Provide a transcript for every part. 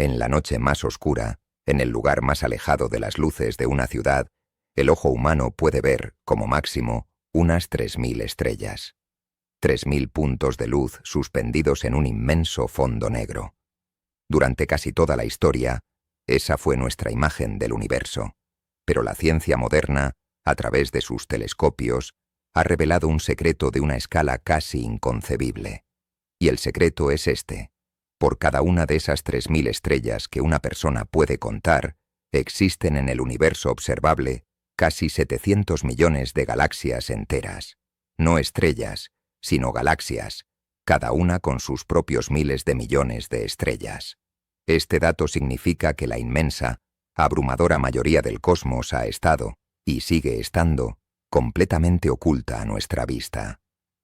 En la noche más oscura, en el lugar más alejado de las luces de una ciudad, el ojo humano puede ver, como máximo, unas 3000 estrellas. 3000 puntos de luz suspendidos en un inmenso fondo negro. Durante casi toda la historia, esa fue nuestra imagen del universo. Pero la ciencia moderna, a través de sus telescopios, ha revelado un secreto de una escala casi inconcebible. Y el secreto es este: por cada una de esas 3000 estrellas que una persona puede contar, existen en el universo observable casi 700 millones de galaxias enteras. No estrellas, sino galaxias, cada una con sus propios miles de millones de estrellas. Este dato significa que la inmensa, abrumadora mayoría del cosmos ha estado, y sigue estando, completamente oculta a nuestra vista.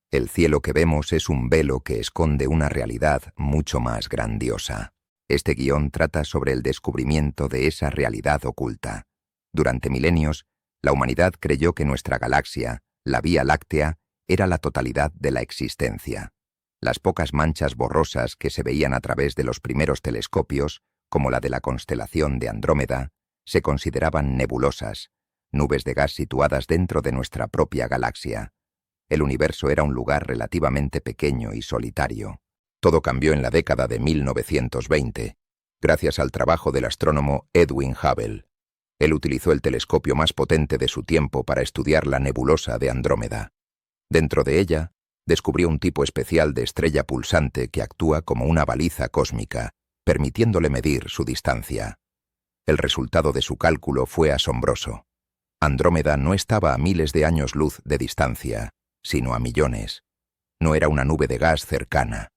El cielo que vemos es un velo que esconde una realidad mucho más grandiosa. Este guión trata sobre el descubrimiento de esa realidad oculta. Durante milenios, la humanidad creyó que nuestra galaxia, la Vía Láctea, era la totalidad de la existencia. Las pocas manchas borrosas que se veían a través de los primeros telescopios, como la de la constelación de Andrómeda, se consideraban nebulosas, nubes de gas situadas dentro de nuestra propia galaxia. El universo era un lugar relativamente pequeño y solitario. Todo cambió en la década de 1920, gracias al trabajo del astrónomo Edwin Hubble. Él utilizó el telescopio más potente de su tiempo para estudiar la nebulosa de Andrómeda. Dentro de ella, descubrió un tipo especial de estrella pulsante que actúa como una baliza cósmica, permitiéndole medir su distancia. El resultado de su cálculo fue asombroso. Andrómeda no estaba a miles de años luz de distancia, sino a millones. No era una nube de gas cercana.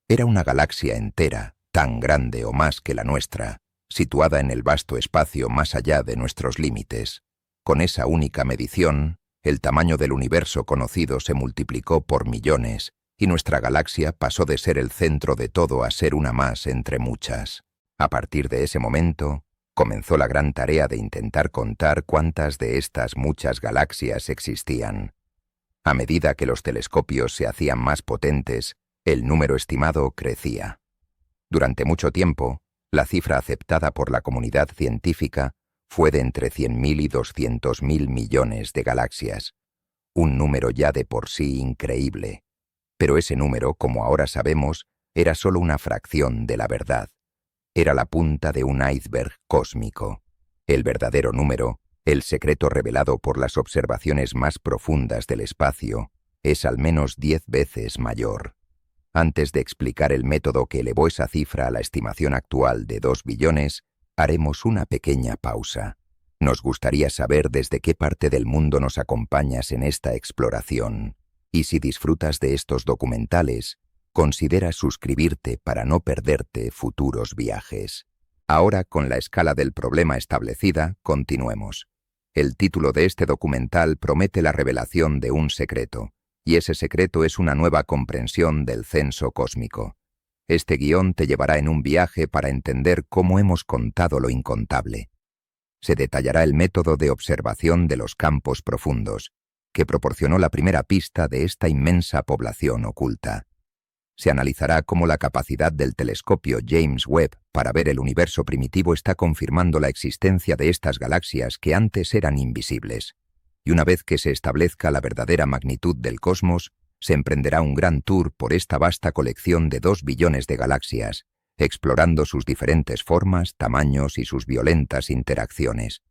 Era una galaxia entera, tan grande o más que la nuestra, situada en el vasto espacio más allá de nuestros límites. Con esa única medición, el tamaño del universo conocido se multiplicó por millones, y nuestra galaxia pasó de ser el centro de todo a ser una más entre muchas. A partir de ese momento, comenzó la gran tarea de intentar contar cuántas de estas muchas galaxias existían. A medida que los telescopios se hacían más potentes, el número estimado crecía. Durante mucho tiempo, la cifra aceptada por la comunidad científica fue de entre 100.000 y 200.000 millones de galaxias, un número ya de por sí increíble. Pero ese número, como ahora sabemos, era solo una fracción de la verdad. Era la punta de un iceberg cósmico. El verdadero número, el secreto revelado por las observaciones más profundas del espacio, es al menos 10 veces mayor. Antes de explicar el método que elevó esa cifra a la estimación actual de 2 billones, haremos una pequeña pausa. Nos gustaría saber desde qué parte del mundo nos acompañas en esta exploración. Y si disfrutas de estos documentales, considera suscribirte para no perderte futuros viajes. Ahora, con la escala del problema establecida, continuemos. El título de este documental promete la revelación de un secreto, y ese secreto es una nueva comprensión del censo cósmico. Este guión te llevará en un viaje para entender cómo hemos contado lo incontable. Se detallará el método de observación de los campos profundos, que proporcionó la primera pista de esta inmensa población oculta. Se analizará cómo la capacidad del telescopio James Webb para ver el universo primitivo está confirmando la existencia de estas galaxias que antes eran invisibles. Y una vez que se establezca la verdadera magnitud del cosmos, se emprenderá un gran tour por esta vasta colección de 2 billones de galaxias, explorando sus diferentes formas, tamaños y sus violentas interacciones.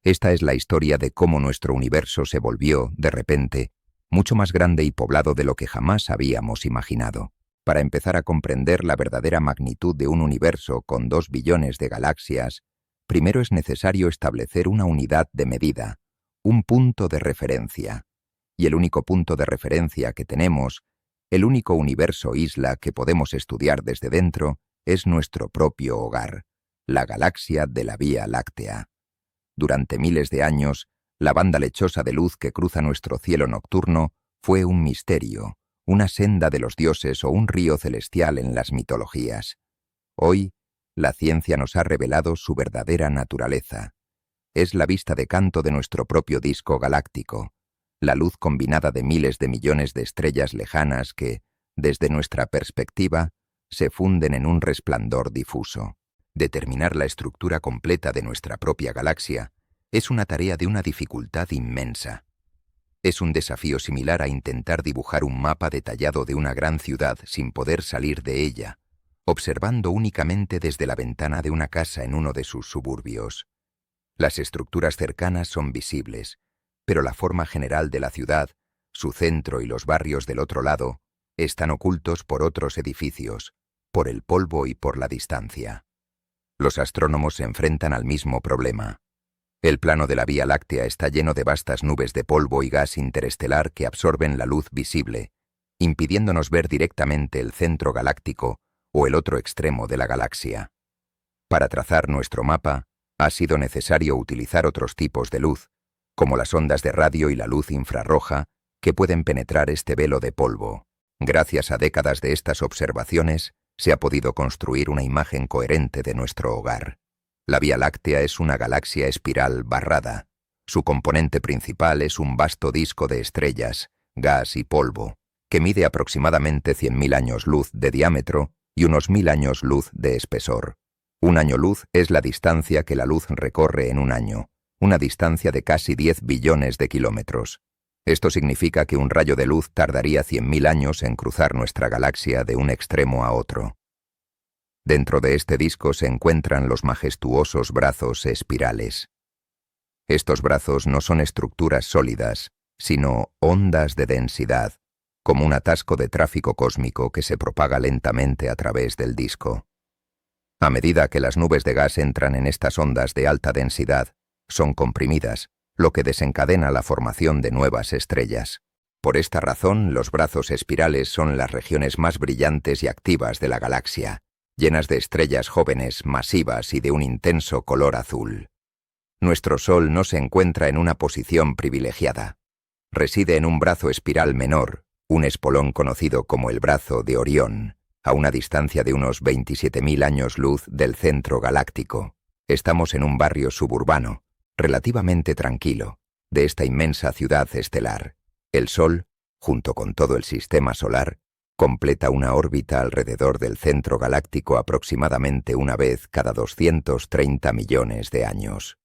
Esta es la historia de cómo nuestro universo se volvió, de repente, mucho más grande y poblado de lo que jamás habíamos imaginado. Para empezar a comprender la verdadera magnitud de un universo con 2 billones de galaxias, primero es necesario establecer una unidad de medida, un punto de referencia. Y el único punto de referencia que tenemos, el único universo isla que podemos estudiar desde dentro, es nuestro propio hogar, la galaxia de la Vía Láctea. Durante miles de años, la banda lechosa de luz que cruza nuestro cielo nocturno fue un misterio, una senda de los dioses o un río celestial en las mitologías. Hoy, la ciencia nos ha revelado su verdadera naturaleza. Es la vista de canto de nuestro propio disco galáctico, la luz combinada de miles de millones de estrellas lejanas que, desde nuestra perspectiva, se funden en un resplandor difuso. Determinar la estructura completa de nuestra propia galaxia es una tarea de una dificultad inmensa. Es un desafío similar a intentar dibujar un mapa detallado de una gran ciudad sin poder salir de ella, observando únicamente desde la ventana de una casa en uno de sus suburbios. Las estructuras cercanas son visibles, pero la forma general de la ciudad, su centro y los barrios del otro lado, están ocultos por otros edificios, por el polvo y por la distancia. Los astrónomos se enfrentan al mismo problema. El plano de la Vía Láctea está lleno de vastas nubes de polvo y gas interestelar que absorben la luz visible, impidiéndonos ver directamente el centro galáctico o el otro extremo de la galaxia. Para trazar nuestro mapa, ha sido necesario utilizar otros tipos de luz, como las ondas de radio y la luz infrarroja, que pueden penetrar este velo de polvo. Gracias a décadas de estas observaciones, se ha podido construir una imagen coherente de nuestro hogar. La Vía Láctea es una galaxia espiral barrada. Su componente principal es un vasto disco de estrellas, gas y polvo, que mide aproximadamente 100.000 años luz de diámetro y unos 1.000 años luz de espesor. Un año luz es la distancia que la luz recorre en un año, una distancia de casi 10 billones de kilómetros. Esto significa que un rayo de luz tardaría 100.000 años en cruzar nuestra galaxia de un extremo a otro. Dentro de este disco se encuentran los majestuosos brazos espirales. Estos brazos no son estructuras sólidas, sino ondas de densidad, como un atasco de tráfico cósmico que se propaga lentamente a través del disco. A medida que las nubes de gas entran en estas ondas de alta densidad, son comprimidas, lo que desencadena la formación de nuevas estrellas. Por esta razón, los brazos espirales son las regiones más brillantes y activas de la galaxia, llenas de estrellas jóvenes, masivas y de un intenso color azul. Nuestro Sol no se encuentra en una posición privilegiada. Reside en un brazo espiral menor, un espolón conocido como el brazo de Orión, a una distancia de unos 27.000 años luz del centro galáctico. Estamos en un barrio suburbano, relativamente tranquilo, de esta inmensa ciudad estelar. El Sol, junto con todo el sistema solar, completa una órbita alrededor del centro galáctico aproximadamente una vez cada 230 millones de años.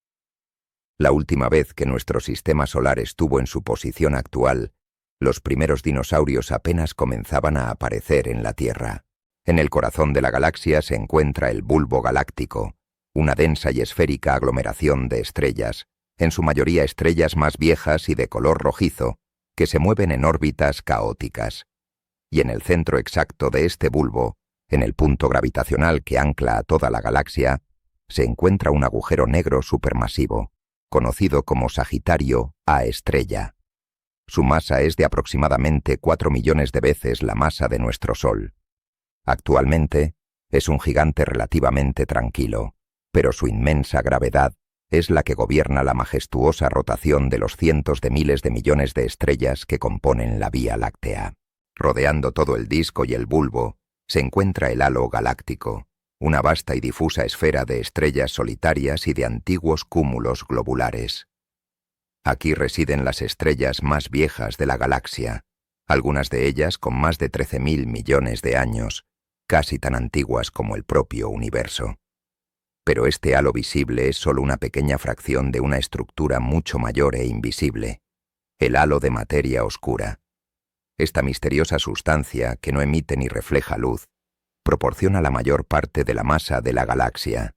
La última vez que nuestro sistema solar estuvo en su posición actual, los primeros dinosaurios apenas comenzaban a aparecer en la Tierra. En el corazón de la galaxia se encuentra el bulbo galáctico, una densa y esférica aglomeración de estrellas, en su mayoría estrellas más viejas y de color rojizo, que se mueven en órbitas caóticas. Y en el centro exacto de este bulbo, en el punto gravitacional que ancla a toda la galaxia, se encuentra un agujero negro supermasivo, conocido como Sagitario A estrella. Su masa es de aproximadamente 4 millones de veces la masa de nuestro Sol. Actualmente, es un gigante relativamente tranquilo, pero su inmensa gravedad es la que gobierna la majestuosa rotación de los cientos de miles de millones de estrellas que componen la Vía Láctea. Rodeando todo el disco y el bulbo, se encuentra el halo galáctico, una vasta y difusa esfera de estrellas solitarias y de antiguos cúmulos globulares. Aquí residen las estrellas más viejas de la galaxia, algunas de ellas con más de 13.000 millones de años, casi tan antiguas como el propio universo. Pero este halo visible es solo una pequeña fracción de una estructura mucho mayor e invisible, el halo de materia oscura. Esta misteriosa sustancia, que no emite ni refleja luz, proporciona la mayor parte de la masa de la galaxia.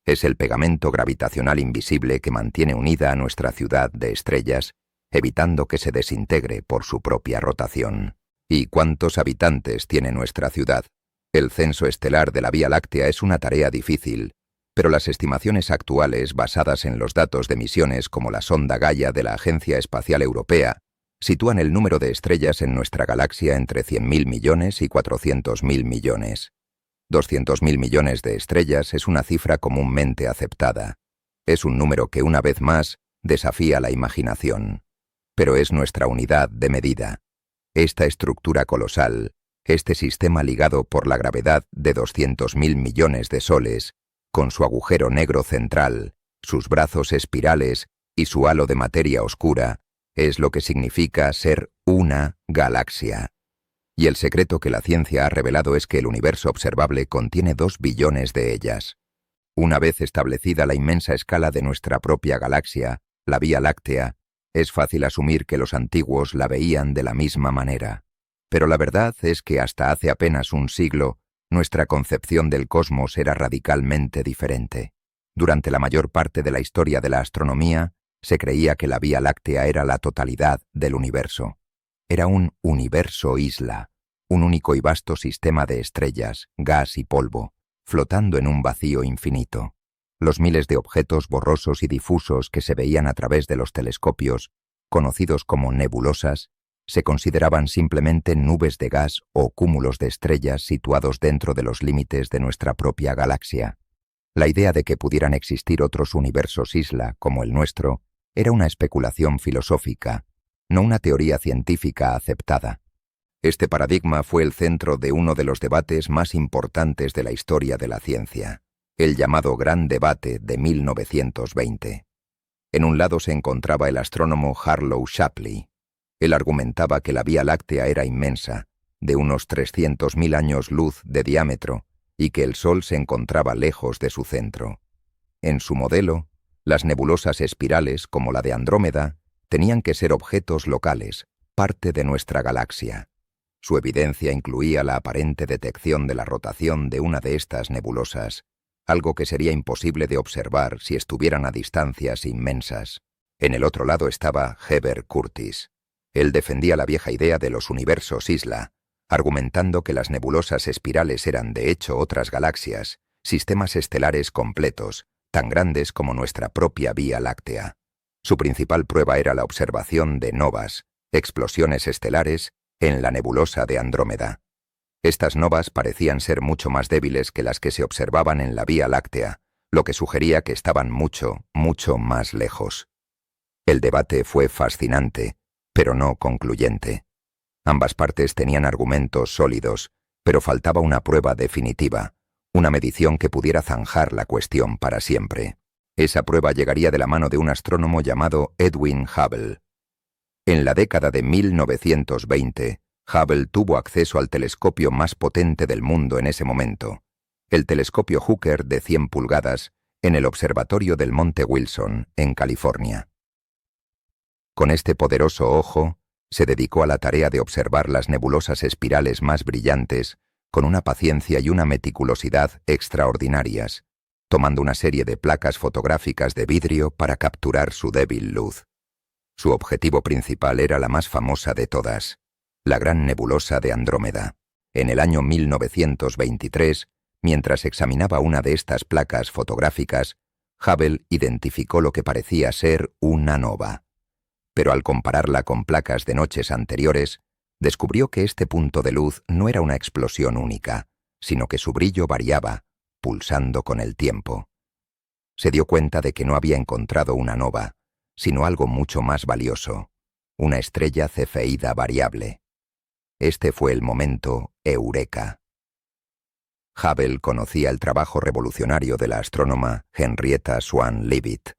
Es el pegamento gravitacional invisible que mantiene unida a nuestra ciudad de estrellas, evitando que se desintegre por su propia rotación. ¿Y cuántos habitantes tiene nuestra ciudad? El censo estelar de la Vía Láctea es una tarea difícil, pero las estimaciones actuales, basadas en los datos de misiones como la sonda Gaia de la Agencia Espacial Europea, sitúan el número de estrellas en nuestra galaxia entre 100.000 millones y 400.000 millones. 200.000 millones de estrellas es una cifra comúnmente aceptada. Es un número que, una vez más, desafía la imaginación. Pero es nuestra unidad de medida. Esta estructura colosal, este sistema ligado por la gravedad de 200.000 millones de soles, con su agujero negro central, sus brazos espirales y su halo de materia oscura, es lo que significa ser una galaxia. Y el secreto que la ciencia ha revelado es que el universo observable contiene 2 billones de ellas. Una vez establecida la inmensa escala de nuestra propia galaxia, la Vía Láctea, es fácil asumir que los antiguos la veían de la misma manera. Pero la verdad es que hasta hace apenas un siglo, nuestra concepción del cosmos era radicalmente diferente. Durante la mayor parte de la historia de la astronomía, se creía que la Vía Láctea era la totalidad del universo. Era un universo isla, un único y vasto sistema de estrellas, gas y polvo, flotando en un vacío infinito. Los miles de objetos borrosos y difusos que se veían a través de los telescopios, conocidos como nebulosas, se consideraban simplemente nubes de gas o cúmulos de estrellas situados dentro de los límites de nuestra propia galaxia. La idea de que pudieran existir otros universos isla, como el nuestro, era una especulación filosófica, no una teoría científica aceptada. Este paradigma fue el centro de uno de los debates más importantes de la historia de la ciencia, el llamado Gran Debate de 1920. En un lado se encontraba el astrónomo Harlow Shapley. Él argumentaba que la Vía Láctea era inmensa, de unos 300.000 años luz de diámetro, y que el Sol se encontraba lejos de su centro. En su modelo, las nebulosas espirales, como la de Andrómeda, tenían que ser objetos locales, parte de nuestra galaxia. Su evidencia incluía la aparente detección de la rotación de una de estas nebulosas, algo que sería imposible de observar si estuvieran a distancias inmensas. En el otro lado estaba Heber Curtis. Él defendía la vieja idea de los universos isla, argumentando que las nebulosas espirales eran de hecho otras galaxias, sistemas estelares completos, tan grandes como nuestra propia Vía Láctea. Su principal prueba era la observación de novas, explosiones estelares, en la nebulosa de Andrómeda. Estas novas parecían ser mucho más débiles que las que se observaban en la Vía Láctea, lo que sugería que estaban mucho, mucho más lejos. El debate fue fascinante, pero no concluyente. Ambas partes tenían argumentos sólidos, pero faltaba una prueba definitiva, una medición que pudiera zanjar la cuestión para siempre. Esa prueba llegaría de la mano de un astrónomo llamado Edwin Hubble. En la década de 1920, Hubble tuvo acceso al telescopio más potente del mundo en ese momento, el telescopio Hooker de 100 pulgadas, en el observatorio del Monte Wilson, en California. Con este poderoso ojo, se dedicó a la tarea de observar las nebulosas espirales más brillantes con una paciencia y una meticulosidad extraordinarias, tomando una serie de placas fotográficas de vidrio para capturar su débil luz. Su objetivo principal era la más famosa de todas, la gran nebulosa de Andrómeda. En el año 1923, mientras examinaba una de estas placas fotográficas, Hubble identificó lo que parecía ser una nova. Pero al compararla con placas de noches anteriores, descubrió que este punto de luz no era una explosión única, sino que su brillo variaba, pulsando con el tiempo. Se dio cuenta de que no había encontrado una nova, sino algo mucho más valioso, una estrella cefeida variable. Este fue el momento eureka. Hubble conocía el trabajo revolucionario de la astrónoma Henrietta Swan Leavitt,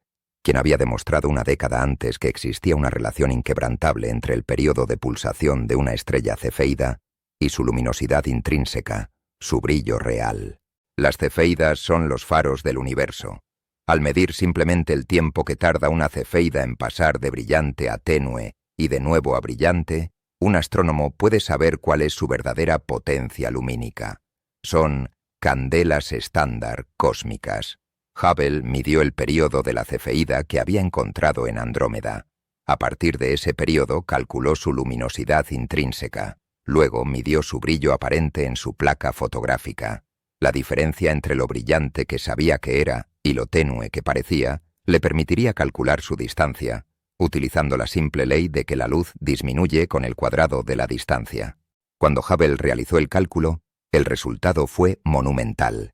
quien había demostrado una década antes que existía una relación inquebrantable entre el período de pulsación de una estrella cefeida y su luminosidad intrínseca, su brillo real. Las cefeidas son los faros del universo. Al medir simplemente el tiempo que tarda una cefeida en pasar de brillante a tenue y de nuevo a brillante, un astrónomo puede saber cuál es su verdadera potencia lumínica. Son candelas estándar cósmicas. Hubble midió el período de la cefeida que había encontrado en Andrómeda. A partir de ese período calculó su luminosidad intrínseca. Luego midió su brillo aparente en su placa fotográfica. La diferencia entre lo brillante que sabía que era y lo tenue que parecía le permitiría calcular su distancia, utilizando la simple ley de que la luz disminuye con el cuadrado de la distancia. Cuando Hubble realizó el cálculo, el resultado fue monumental.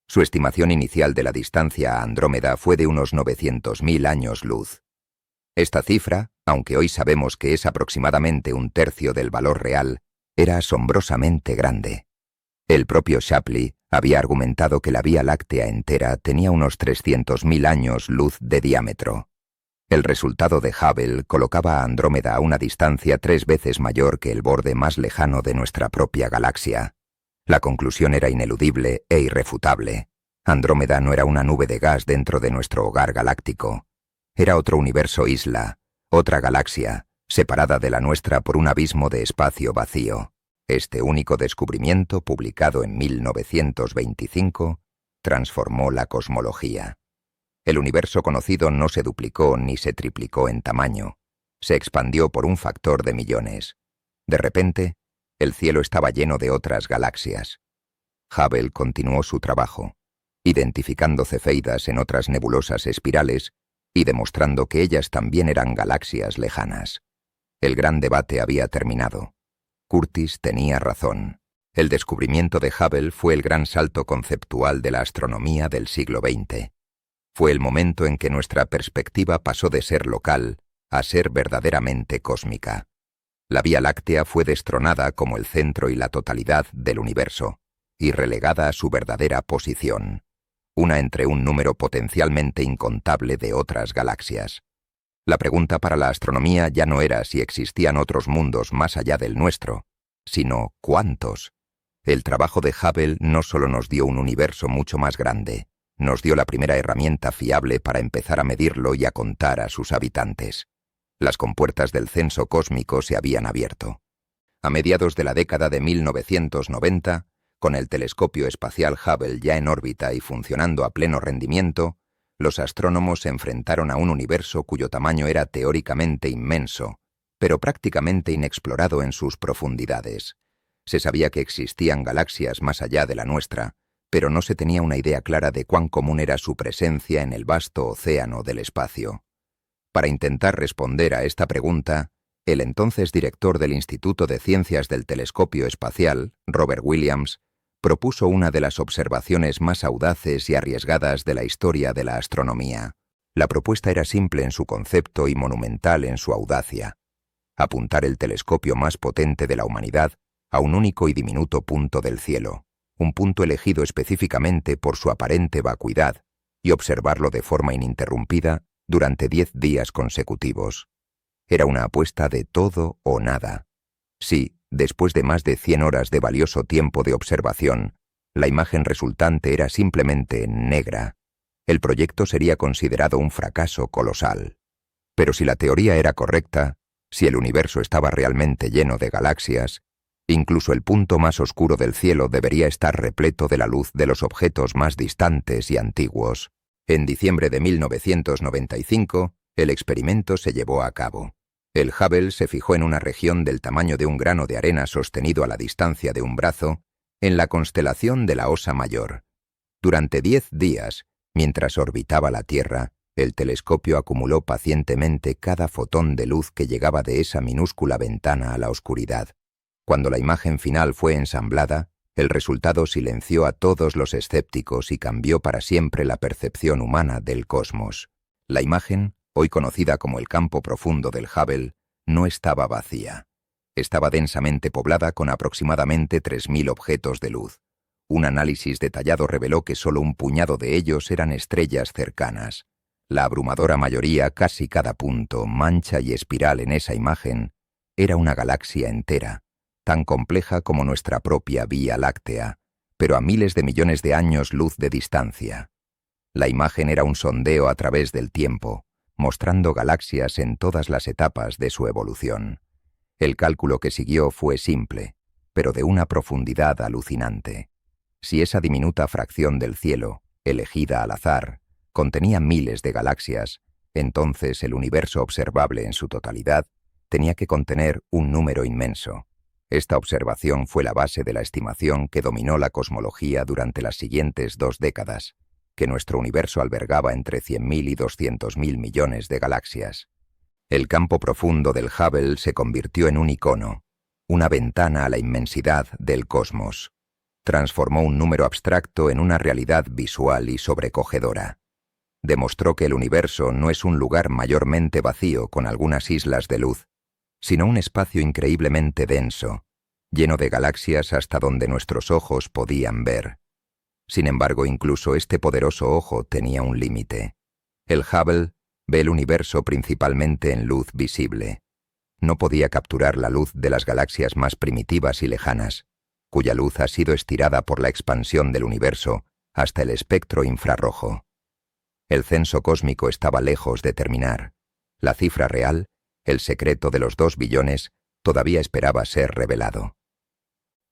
Su estimación inicial de la distancia a Andrómeda fue de unos 900.000 años luz. Esta cifra, aunque hoy sabemos que es aproximadamente un tercio del valor real, era asombrosamente grande. El propio Shapley había argumentado que la Vía Láctea entera tenía unos 300.000 años luz de diámetro. El resultado de Hubble colocaba a Andrómeda a una distancia 3 veces mayor que el borde más lejano de nuestra propia galaxia. La conclusión era ineludible e irrefutable. Andrómeda no era una nube de gas dentro de nuestro hogar galáctico. Era otro universo isla, otra galaxia, separada de la nuestra por un abismo de espacio vacío. Este único descubrimiento, publicado en 1925, transformó la cosmología. El universo conocido no se duplicó ni se triplicó en tamaño. Se expandió por un factor de millones. De repente, el cielo estaba lleno de otras galaxias. Hubble continuó su trabajo, identificando cefeidas en otras nebulosas espirales y demostrando que ellas también eran galaxias lejanas. El gran debate había terminado. Curtis tenía razón. El descubrimiento de Hubble fue el gran salto conceptual de la astronomía del siglo XX. Fue el momento en que nuestra perspectiva pasó de ser local a ser verdaderamente cósmica. La Vía Láctea fue destronada como el centro y la totalidad del universo, y relegada a su verdadera posición, una entre un número potencialmente incontable de otras galaxias. La pregunta para la astronomía ya no era si existían otros mundos más allá del nuestro, sino ¿cuántos? El trabajo de Hubble no solo nos dio un universo mucho más grande, nos dio la primera herramienta fiable para empezar a medirlo y a contar a sus habitantes. Las compuertas del censo cósmico se habían abierto. A mediados de la década de 1990, con el telescopio espacial Hubble ya en órbita y funcionando a pleno rendimiento, los astrónomos se enfrentaron a un universo cuyo tamaño era teóricamente inmenso, pero prácticamente inexplorado en sus profundidades. Se sabía que existían galaxias más allá de la nuestra, pero no se tenía una idea clara de cuán común era su presencia en el vasto océano del espacio. Para intentar responder a esta pregunta, el entonces director del Instituto de Ciencias del Telescopio Espacial, Robert Williams, propuso una de las observaciones más audaces y arriesgadas de la historia de la astronomía. La propuesta era simple en su concepto y monumental en su audacia: apuntar el telescopio más potente de la humanidad a un único y diminuto punto del cielo, un punto elegido específicamente por su aparente vacuidad, y observarlo de forma ininterrumpida durante 10 días consecutivos. Era una apuesta de todo o nada. Si, después de más de 100 horas de valioso tiempo de observación, la imagen resultante era simplemente negra, el proyecto sería considerado un fracaso colosal. Pero si la teoría era correcta, si el universo estaba realmente lleno de galaxias, incluso el punto más oscuro del cielo debería estar repleto de la luz de los objetos más distantes y antiguos. En diciembre de 1995, el experimento se llevó a cabo. El Hubble se fijó en una región del tamaño de un grano de arena sostenido a la distancia de un brazo, en la constelación de la Osa Mayor. Durante 10 días, mientras orbitaba la Tierra, el telescopio acumuló pacientemente cada fotón de luz que llegaba de esa minúscula ventana a la oscuridad. Cuando la imagen final fue ensamblada, el resultado silenció a todos los escépticos y cambió para siempre la percepción humana del cosmos. La imagen, hoy conocida como el campo profundo del Hubble, no estaba vacía. Estaba densamente poblada con aproximadamente 3.000 objetos de luz. Un análisis detallado reveló que solo un puñado de ellos eran estrellas cercanas. La abrumadora mayoría, casi cada punto, mancha y espiral en esa imagen, era una galaxia entera, tan compleja como nuestra propia Vía Láctea, pero a miles de millones de años luz de distancia. La imagen era un sondeo a través del tiempo, mostrando galaxias en todas las etapas de su evolución. El cálculo que siguió fue simple, pero de una profundidad alucinante. Si esa diminuta fracción del cielo, elegida al azar, contenía miles de galaxias, entonces el universo observable en su totalidad tenía que contener un número inmenso. Esta observación fue la base de la estimación que dominó la cosmología durante las siguientes 2 décadas, que nuestro universo albergaba entre 100.000 y 200.000 millones de galaxias. El campo profundo del Hubble se convirtió en un icono, una ventana a la inmensidad del cosmos. Transformó un número abstracto en una realidad visual y sobrecogedora. Demostró que el universo no es un lugar mayormente vacío con algunas islas de luz, sino un espacio increíblemente denso, lleno de galaxias hasta donde nuestros ojos podían ver. Sin embargo, incluso este poderoso ojo tenía un límite. El Hubble ve el universo principalmente en luz visible. No podía capturar la luz de las galaxias más primitivas y lejanas, cuya luz ha sido estirada por la expansión del universo hasta el espectro infrarrojo. El censo cósmico estaba lejos de terminar. La cifra real, el secreto de los 2 billones, todavía esperaba ser revelado.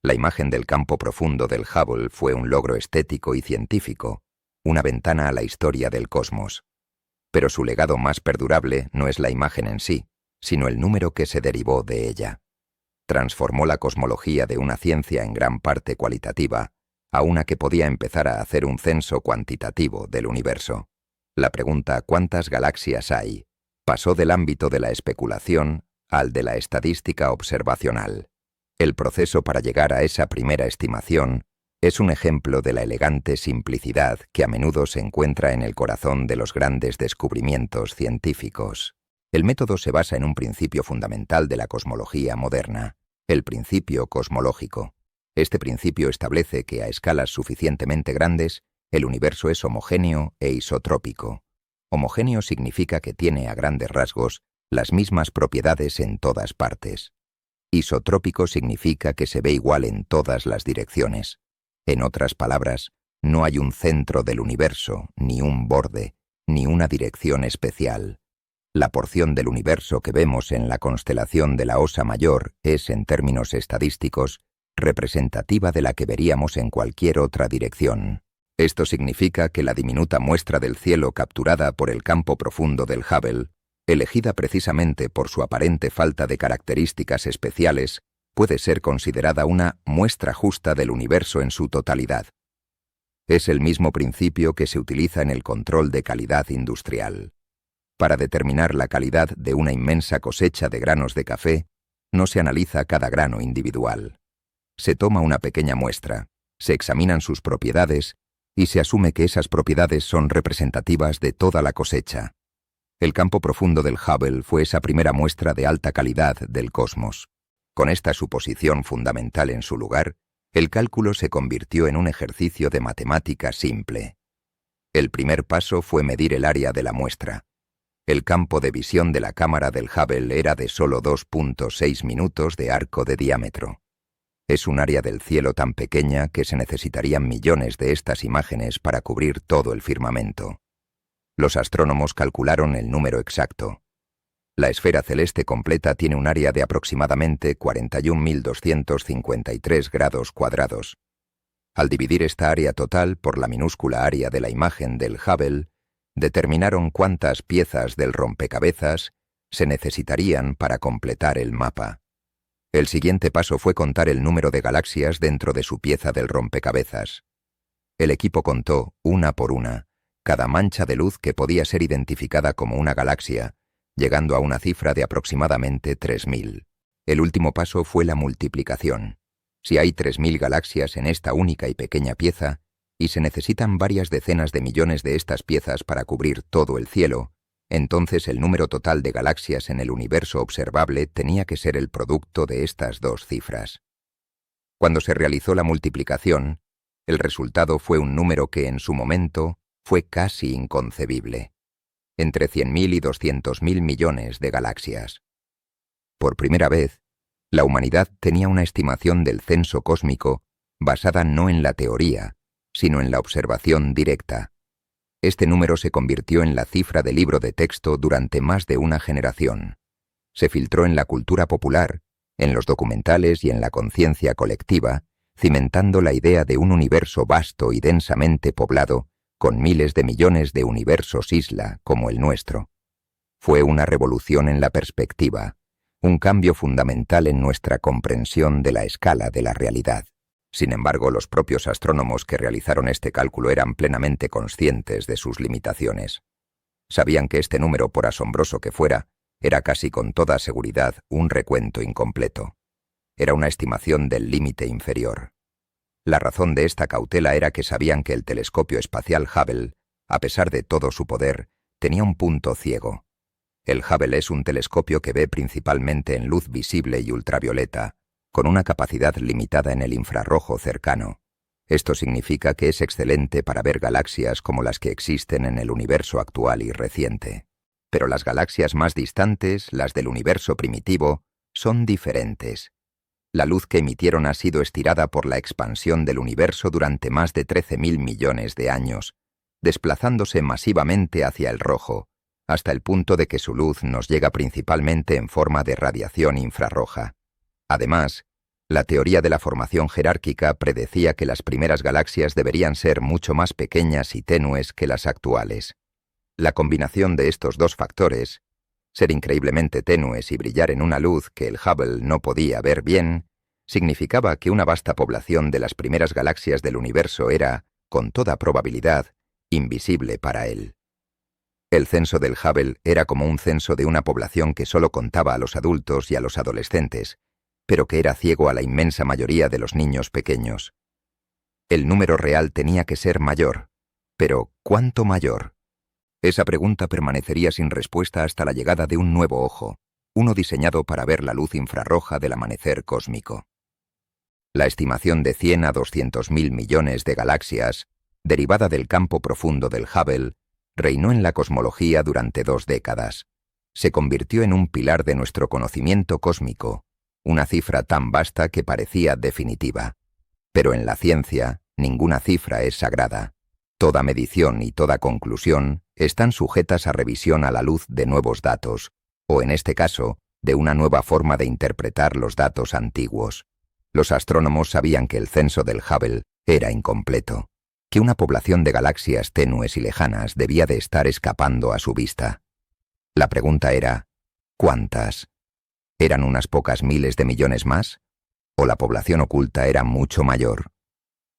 La imagen del campo profundo del Hubble fue un logro estético y científico, una ventana a la historia del cosmos. Pero su legado más perdurable no es la imagen en sí, sino el número que se derivó de ella. Transformó la cosmología de una ciencia en gran parte cualitativa a una que podía empezar a hacer un censo cuantitativo del universo. La pregunta ¿cuántas galaxias hay? Pasó del ámbito de la especulación al de la estadística observacional. El proceso para llegar a esa primera estimación es un ejemplo de la elegante simplicidad que a menudo se encuentra en el corazón de los grandes descubrimientos científicos. El método se basa en un principio fundamental de la cosmología moderna, el principio cosmológico. Este principio establece que a escalas suficientemente grandes, el universo es homogéneo e isotrópico. Homogéneo significa que tiene a grandes rasgos las mismas propiedades en todas partes. Isotrópico significa que se ve igual en todas las direcciones. En otras palabras, no hay un centro del universo, ni un borde, ni una dirección especial. La porción del universo que vemos en la constelación de la Osa Mayor es, en términos estadísticos, representativa de la que veríamos en cualquier otra dirección. Esto significa que la diminuta muestra del cielo capturada por el campo profundo del Hubble, elegida precisamente por su aparente falta de características especiales, puede ser considerada una muestra justa del universo en su totalidad. Es el mismo principio que se utiliza en el control de calidad industrial. Para determinar la calidad de una inmensa cosecha de granos de café, no se analiza cada grano individual. Se toma una pequeña muestra, se examinan sus propiedades y se asume que esas propiedades son representativas de toda la cosecha. El campo profundo del Hubble fue esa primera muestra de alta calidad del cosmos. Con esta suposición fundamental en su lugar, el cálculo se convirtió en un ejercicio de matemática simple. El primer paso fue medir el área de la muestra. El campo de visión de la cámara del Hubble era de solo 2.6 minutos de arco de diámetro. Es un área del cielo tan pequeña que se necesitarían millones de estas imágenes para cubrir todo el firmamento. Los astrónomos calcularon el número exacto. La esfera celeste completa tiene un área de aproximadamente 41.253 grados cuadrados. Al dividir esta área total por la minúscula área de la imagen del Hubble, determinaron cuántas piezas del rompecabezas se necesitarían para completar el mapa. El siguiente paso fue contar el número de galaxias dentro de su pieza del rompecabezas. El equipo contó, una por una, cada mancha de luz que podía ser identificada como una galaxia, llegando a una cifra de aproximadamente 3.000. El último paso fue la multiplicación. Si hay 3.000 galaxias en esta única y pequeña pieza, y se necesitan varias decenas de millones de estas piezas para cubrir todo el cielo, entonces el número total de galaxias en el universo observable tenía que ser el producto de estas dos cifras. Cuando se realizó la multiplicación, el resultado fue un número que en su momento fue casi inconcebible. Entre 100.000 y 200.000 millones de galaxias. Por primera vez, la humanidad tenía una estimación del censo cósmico basada no en la teoría, sino en la observación directa. Este número se convirtió en la cifra del libro de texto durante más de una generación. Se filtró en la cultura popular, en los documentales y en la conciencia colectiva, cimentando la idea de un universo vasto y densamente poblado, con miles de millones de universos isla como el nuestro. Fue una revolución en la perspectiva, un cambio fundamental en nuestra comprensión de la escala de la realidad. Sin embargo, los propios astrónomos que realizaron este cálculo eran plenamente conscientes de sus limitaciones. Sabían que este número, por asombroso que fuera, era casi con toda seguridad un recuento incompleto. Era una estimación del límite inferior. La razón de esta cautela era que sabían que el telescopio espacial Hubble, a pesar de todo su poder, tenía un punto ciego. El Hubble es un telescopio que ve principalmente en luz visible y ultravioleta, con una capacidad limitada en el infrarrojo cercano. Esto significa que es excelente para ver galaxias como las que existen en el universo actual y reciente. Pero las galaxias más distantes, las del universo primitivo, son diferentes. La luz que emitieron ha sido estirada por la expansión del universo durante más de 13.000 millones de años, desplazándose masivamente hacia el rojo, hasta el punto de que su luz nos llega principalmente en forma de radiación infrarroja. Además, la teoría de la formación jerárquica predecía que las primeras galaxias deberían ser mucho más pequeñas y tenues que las actuales. La combinación de estos dos factores, ser increíblemente tenues y brillar en una luz que el Hubble no podía ver bien, significaba que una vasta población de las primeras galaxias del universo era, con toda probabilidad, invisible para él. El censo del Hubble era como un censo de una población que solo contaba a los adultos y a los adolescentes, pero que era ciego a la inmensa mayoría de los niños pequeños. El número real tenía que ser mayor, pero ¿cuánto mayor? Esa pregunta permanecería sin respuesta hasta la llegada de un nuevo ojo, uno diseñado para ver la luz infrarroja del amanecer cósmico. La estimación de 100 a 200.000 millones de galaxias, derivada del campo profundo del Hubble, reinó en la cosmología durante 2 décadas. Se convirtió en un pilar de nuestro conocimiento cósmico, una cifra tan vasta que parecía definitiva. Pero en la ciencia, ninguna cifra es sagrada. Toda medición y toda conclusión están sujetas a revisión a la luz de nuevos datos, o en este caso, de una nueva forma de interpretar los datos antiguos. Los astrónomos sabían que el censo del Hubble era incompleto, que una población de galaxias tenues y lejanas debía de estar escapando a su vista. La pregunta era, ¿cuántas? ¿Eran unas pocas miles de millones más? ¿O la población oculta era mucho mayor?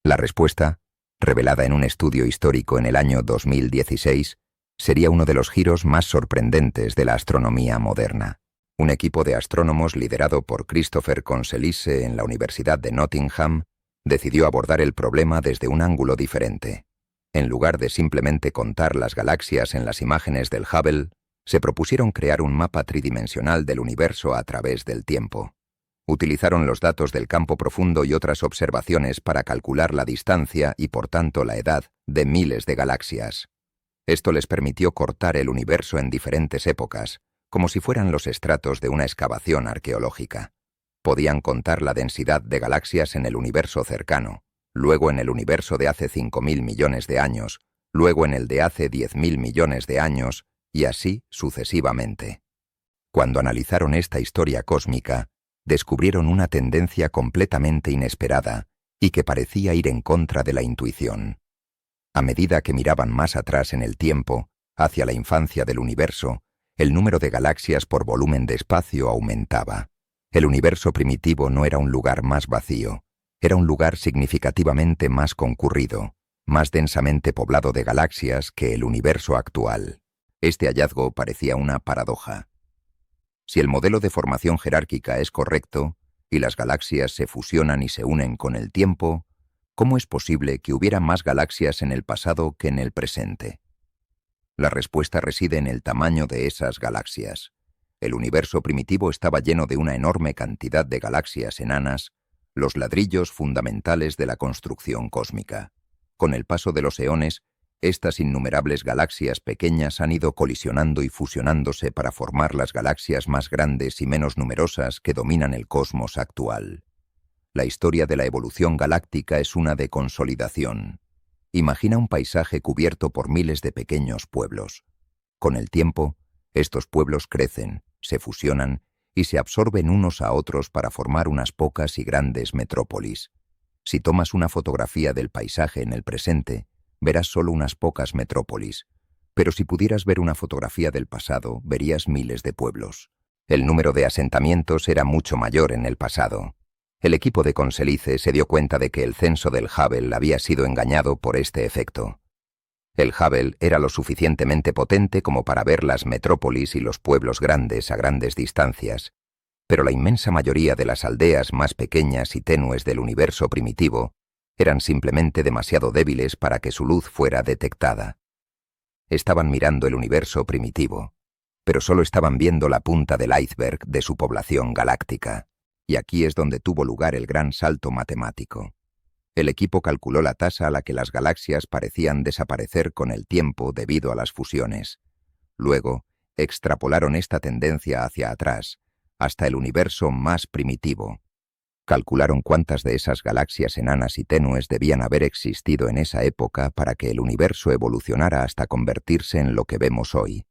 La respuesta, revelada en un estudio histórico en el año 2016, sería uno de los giros más sorprendentes de la astronomía moderna. Un equipo de astrónomos liderado por Christopher Conselisse en la Universidad de Nottingham decidió abordar el problema desde un ángulo diferente. En lugar de simplemente contar las galaxias en las imágenes del Hubble, se propusieron crear un mapa tridimensional del universo a través del tiempo. Utilizaron los datos del campo profundo y otras observaciones para calcular la distancia y por tanto la edad de miles de galaxias. Esto les permitió cortar el universo en diferentes épocas, como si fueran los estratos de una excavación arqueológica. Podían contar la densidad de galaxias en el universo cercano, luego en el universo de hace 5.000 millones de años, luego en el de hace 10.000 millones de años, y así sucesivamente. Cuando analizaron esta historia cósmica, descubrieron una tendencia completamente inesperada y que parecía ir en contra de la intuición. A medida que miraban más atrás en el tiempo, hacia la infancia del universo, el número de galaxias por volumen de espacio aumentaba. El universo primitivo no era un lugar más vacío, era un lugar significativamente más concurrido, más densamente poblado de galaxias que el universo actual. Este hallazgo parecía una paradoja. Si el modelo de formación jerárquica es correcto, y las galaxias se fusionan y se unen con el tiempo, ¿cómo es posible que hubiera más galaxias en el pasado que en el presente? La respuesta reside en el tamaño de esas galaxias. El universo primitivo estaba lleno de una enorme cantidad de galaxias enanas, los ladrillos fundamentales de la construcción cósmica. Con el paso de los eones, estas innumerables galaxias pequeñas han ido colisionando y fusionándose para formar las galaxias más grandes y menos numerosas que dominan el cosmos actual. La historia de la evolución galáctica es una de consolidación. Imagina un paisaje cubierto por miles de pequeños pueblos. Con el tiempo, estos pueblos crecen, se fusionan y se absorben unos a otros para formar unas pocas y grandes metrópolis. Si tomas una fotografía del paisaje en el presente, verás solo unas pocas metrópolis, pero si pudieras ver una fotografía del pasado, verías miles de pueblos. El número de asentamientos era mucho mayor en el pasado. El equipo de Conselisse se dio cuenta de que el censo del Hubble había sido engañado por este efecto. El Hubble era lo suficientemente potente como para ver las metrópolis y los pueblos grandes a grandes distancias, pero la inmensa mayoría de las aldeas más pequeñas y tenues del universo primitivo eran simplemente demasiado débiles para que su luz fuera detectada. Estaban mirando el universo primitivo, pero solo estaban viendo la punta del iceberg de su población galáctica. Y aquí es donde tuvo lugar el gran salto matemático. El equipo calculó la tasa a la que las galaxias parecían desaparecer con el tiempo debido a las fusiones. Luego, extrapolaron esta tendencia hacia atrás, hasta el universo más primitivo. Calcularon cuántas de esas galaxias enanas y tenues debían haber existido en esa época para que el universo evolucionara hasta convertirse en lo que vemos hoy.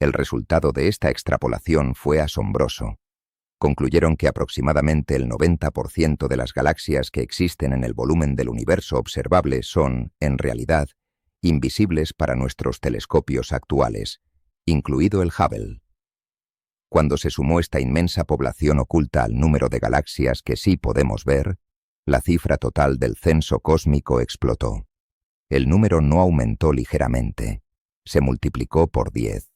El resultado de esta extrapolación fue asombroso. Concluyeron que aproximadamente el 90% de las galaxias que existen en el volumen del universo observable son, en realidad, invisibles para nuestros telescopios actuales, incluido el Hubble. Cuando se sumó esta inmensa población oculta al número de galaxias que sí podemos ver, la cifra total del censo cósmico explotó. El número no aumentó ligeramente, se multiplicó por 10.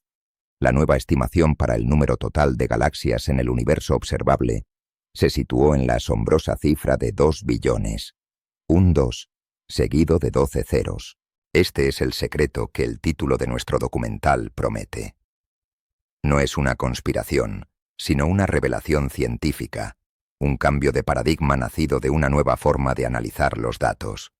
La nueva estimación para el número total de galaxias en el universo observable se situó en la asombrosa cifra de 2 billones. Un 2, seguido de 12 ceros. Este es el secreto que el título de nuestro documental promete. No es una conspiración, sino una revelación científica, un cambio de paradigma nacido de una nueva forma de analizar los datos.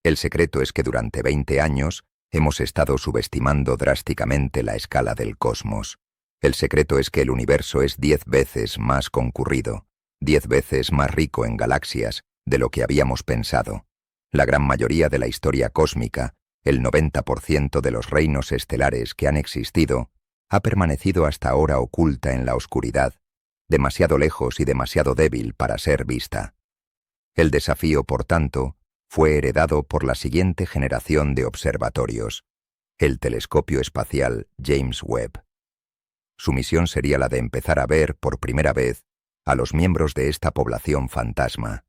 El secreto es que durante 20 años hemos estado subestimando drásticamente la escala del cosmos. El secreto es que el universo es 10 veces más concurrido, 10 veces más rico en galaxias de lo que habíamos pensado. La gran mayoría de la historia cósmica, el 90% de los reinos estelares que han existido, ha permanecido hasta ahora oculta en la oscuridad, demasiado lejos y demasiado débil para ser vista. El desafío, por tanto, fue heredado por la siguiente generación de observatorios, el telescopio espacial James Webb. Su misión sería la de empezar a ver por primera vez a los miembros de esta población fantasma.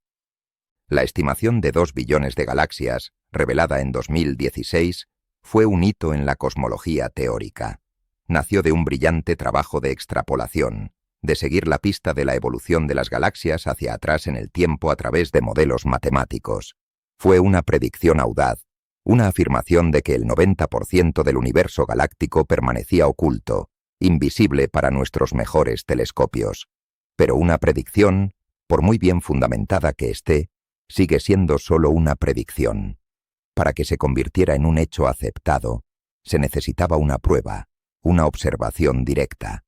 La estimación de 2 billones de galaxias, revelada en 2016, fue un hito en la cosmología teórica. Nació de un brillante trabajo de extrapolación, de seguir la pista de la evolución de las galaxias hacia atrás en el tiempo a través de modelos matemáticos. Fue una predicción audaz, una afirmación de que el 90% del universo galáctico permanecía oculto, invisible para nuestros mejores telescopios. Pero una predicción, por muy bien fundamentada que esté, sigue siendo solo una predicción. Para que se convirtiera en un hecho aceptado, se necesitaba una prueba, una observación directa.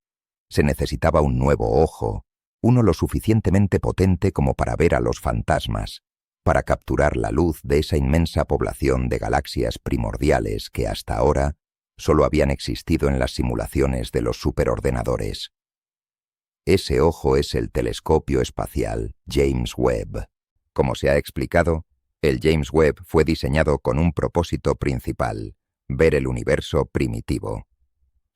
Se necesitaba un nuevo ojo, uno lo suficientemente potente como para ver a los fantasmas, para capturar la luz de esa inmensa población de galaxias primordiales que hasta ahora solo habían existido en las simulaciones de los superordenadores. Ese ojo es el telescopio espacial James Webb. Como se ha explicado, el James Webb fue diseñado con un propósito principal: ver el universo primitivo.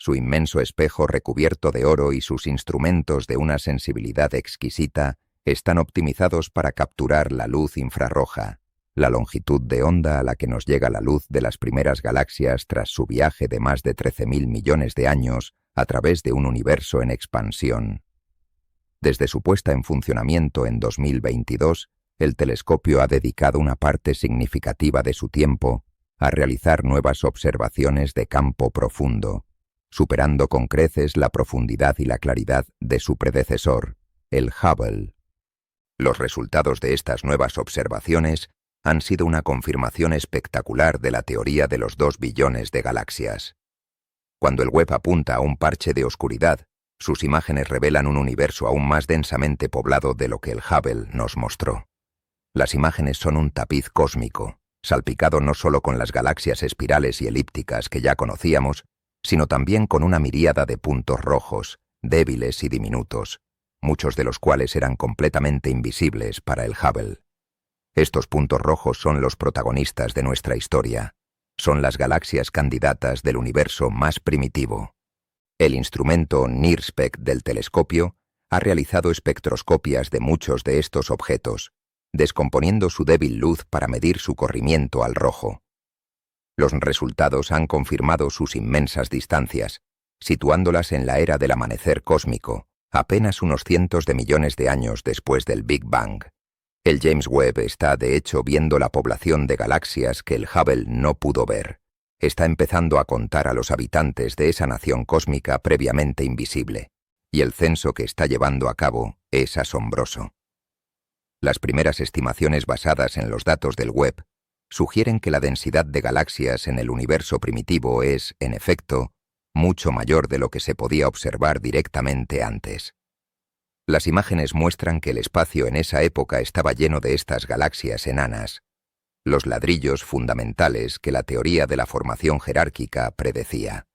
Su inmenso espejo recubierto de oro y sus instrumentos de una sensibilidad exquisita están optimizados para capturar la luz infrarroja, la longitud de onda a la que nos llega la luz de las primeras galaxias tras su viaje de más de 13.000 millones de años a través de un universo en expansión. Desde su puesta en funcionamiento en 2022, el telescopio ha dedicado una parte significativa de su tiempo a realizar nuevas observaciones de campo profundo, superando con creces la profundidad y la claridad de su predecesor, el Hubble. Los resultados de estas nuevas observaciones han sido una confirmación espectacular de la teoría de los 2 billones de galaxias. Cuando el Webb apunta a un parche de oscuridad, sus imágenes revelan un universo aún más densamente poblado de lo que el Hubble nos mostró. Las imágenes son un tapiz cósmico, salpicado no solo con las galaxias espirales y elípticas que ya conocíamos, sino también con una miríada de puntos rojos, débiles y diminutos, muchos de los cuales eran completamente invisibles para el Hubble. Estos puntos rojos son los protagonistas de nuestra historia. Son las galaxias candidatas del universo más primitivo. El instrumento NIRSPEC del telescopio ha realizado espectroscopias de muchos de estos objetos, descomponiendo su débil luz para medir su corrimiento al rojo. Los resultados han confirmado sus inmensas distancias, situándolas en la era del amanecer cósmico, apenas unos cientos de millones de años después del Big Bang. El James Webb está, de hecho, viendo la población de galaxias que el Hubble no pudo ver. Está empezando a contar a los habitantes de esa nación cósmica previamente invisible, y el censo que está llevando a cabo es asombroso. Las primeras estimaciones basadas en los datos del Webb sugieren que la densidad de galaxias en el universo primitivo es, en efecto, mucho mayor de lo que se podía observar directamente antes. Las imágenes muestran que el espacio en esa época estaba lleno de estas galaxias enanas, los ladrillos fundamentales que la teoría de la formación jerárquica predecía.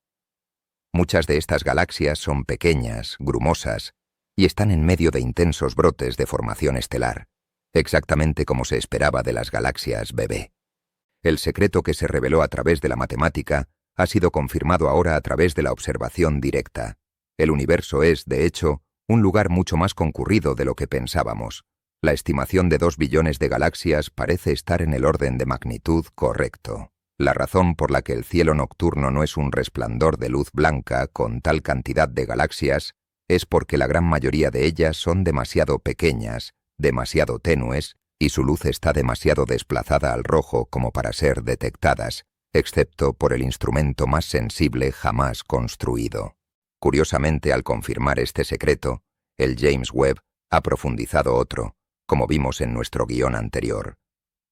Muchas de estas galaxias son pequeñas, grumosas, y están en medio de intensos brotes de formación estelar, exactamente como se esperaba de las galaxias bebé. El secreto que se reveló a través de la matemática ha sido confirmado ahora a través de la observación directa. El universo es, de hecho, un lugar mucho más concurrido de lo que pensábamos. La estimación de 2 billones de galaxias parece estar en el orden de magnitud correcto. La razón por la que el cielo nocturno no es un resplandor de luz blanca con tal cantidad de galaxias es porque la gran mayoría de ellas son demasiado pequeñas, demasiado tenues, y su luz está demasiado desplazada al rojo como para ser detectadas, excepto por el instrumento más sensible jamás construido. Curiosamente, al confirmar este secreto, el James Webb ha profundizado otro, como vimos en nuestro guión anterior.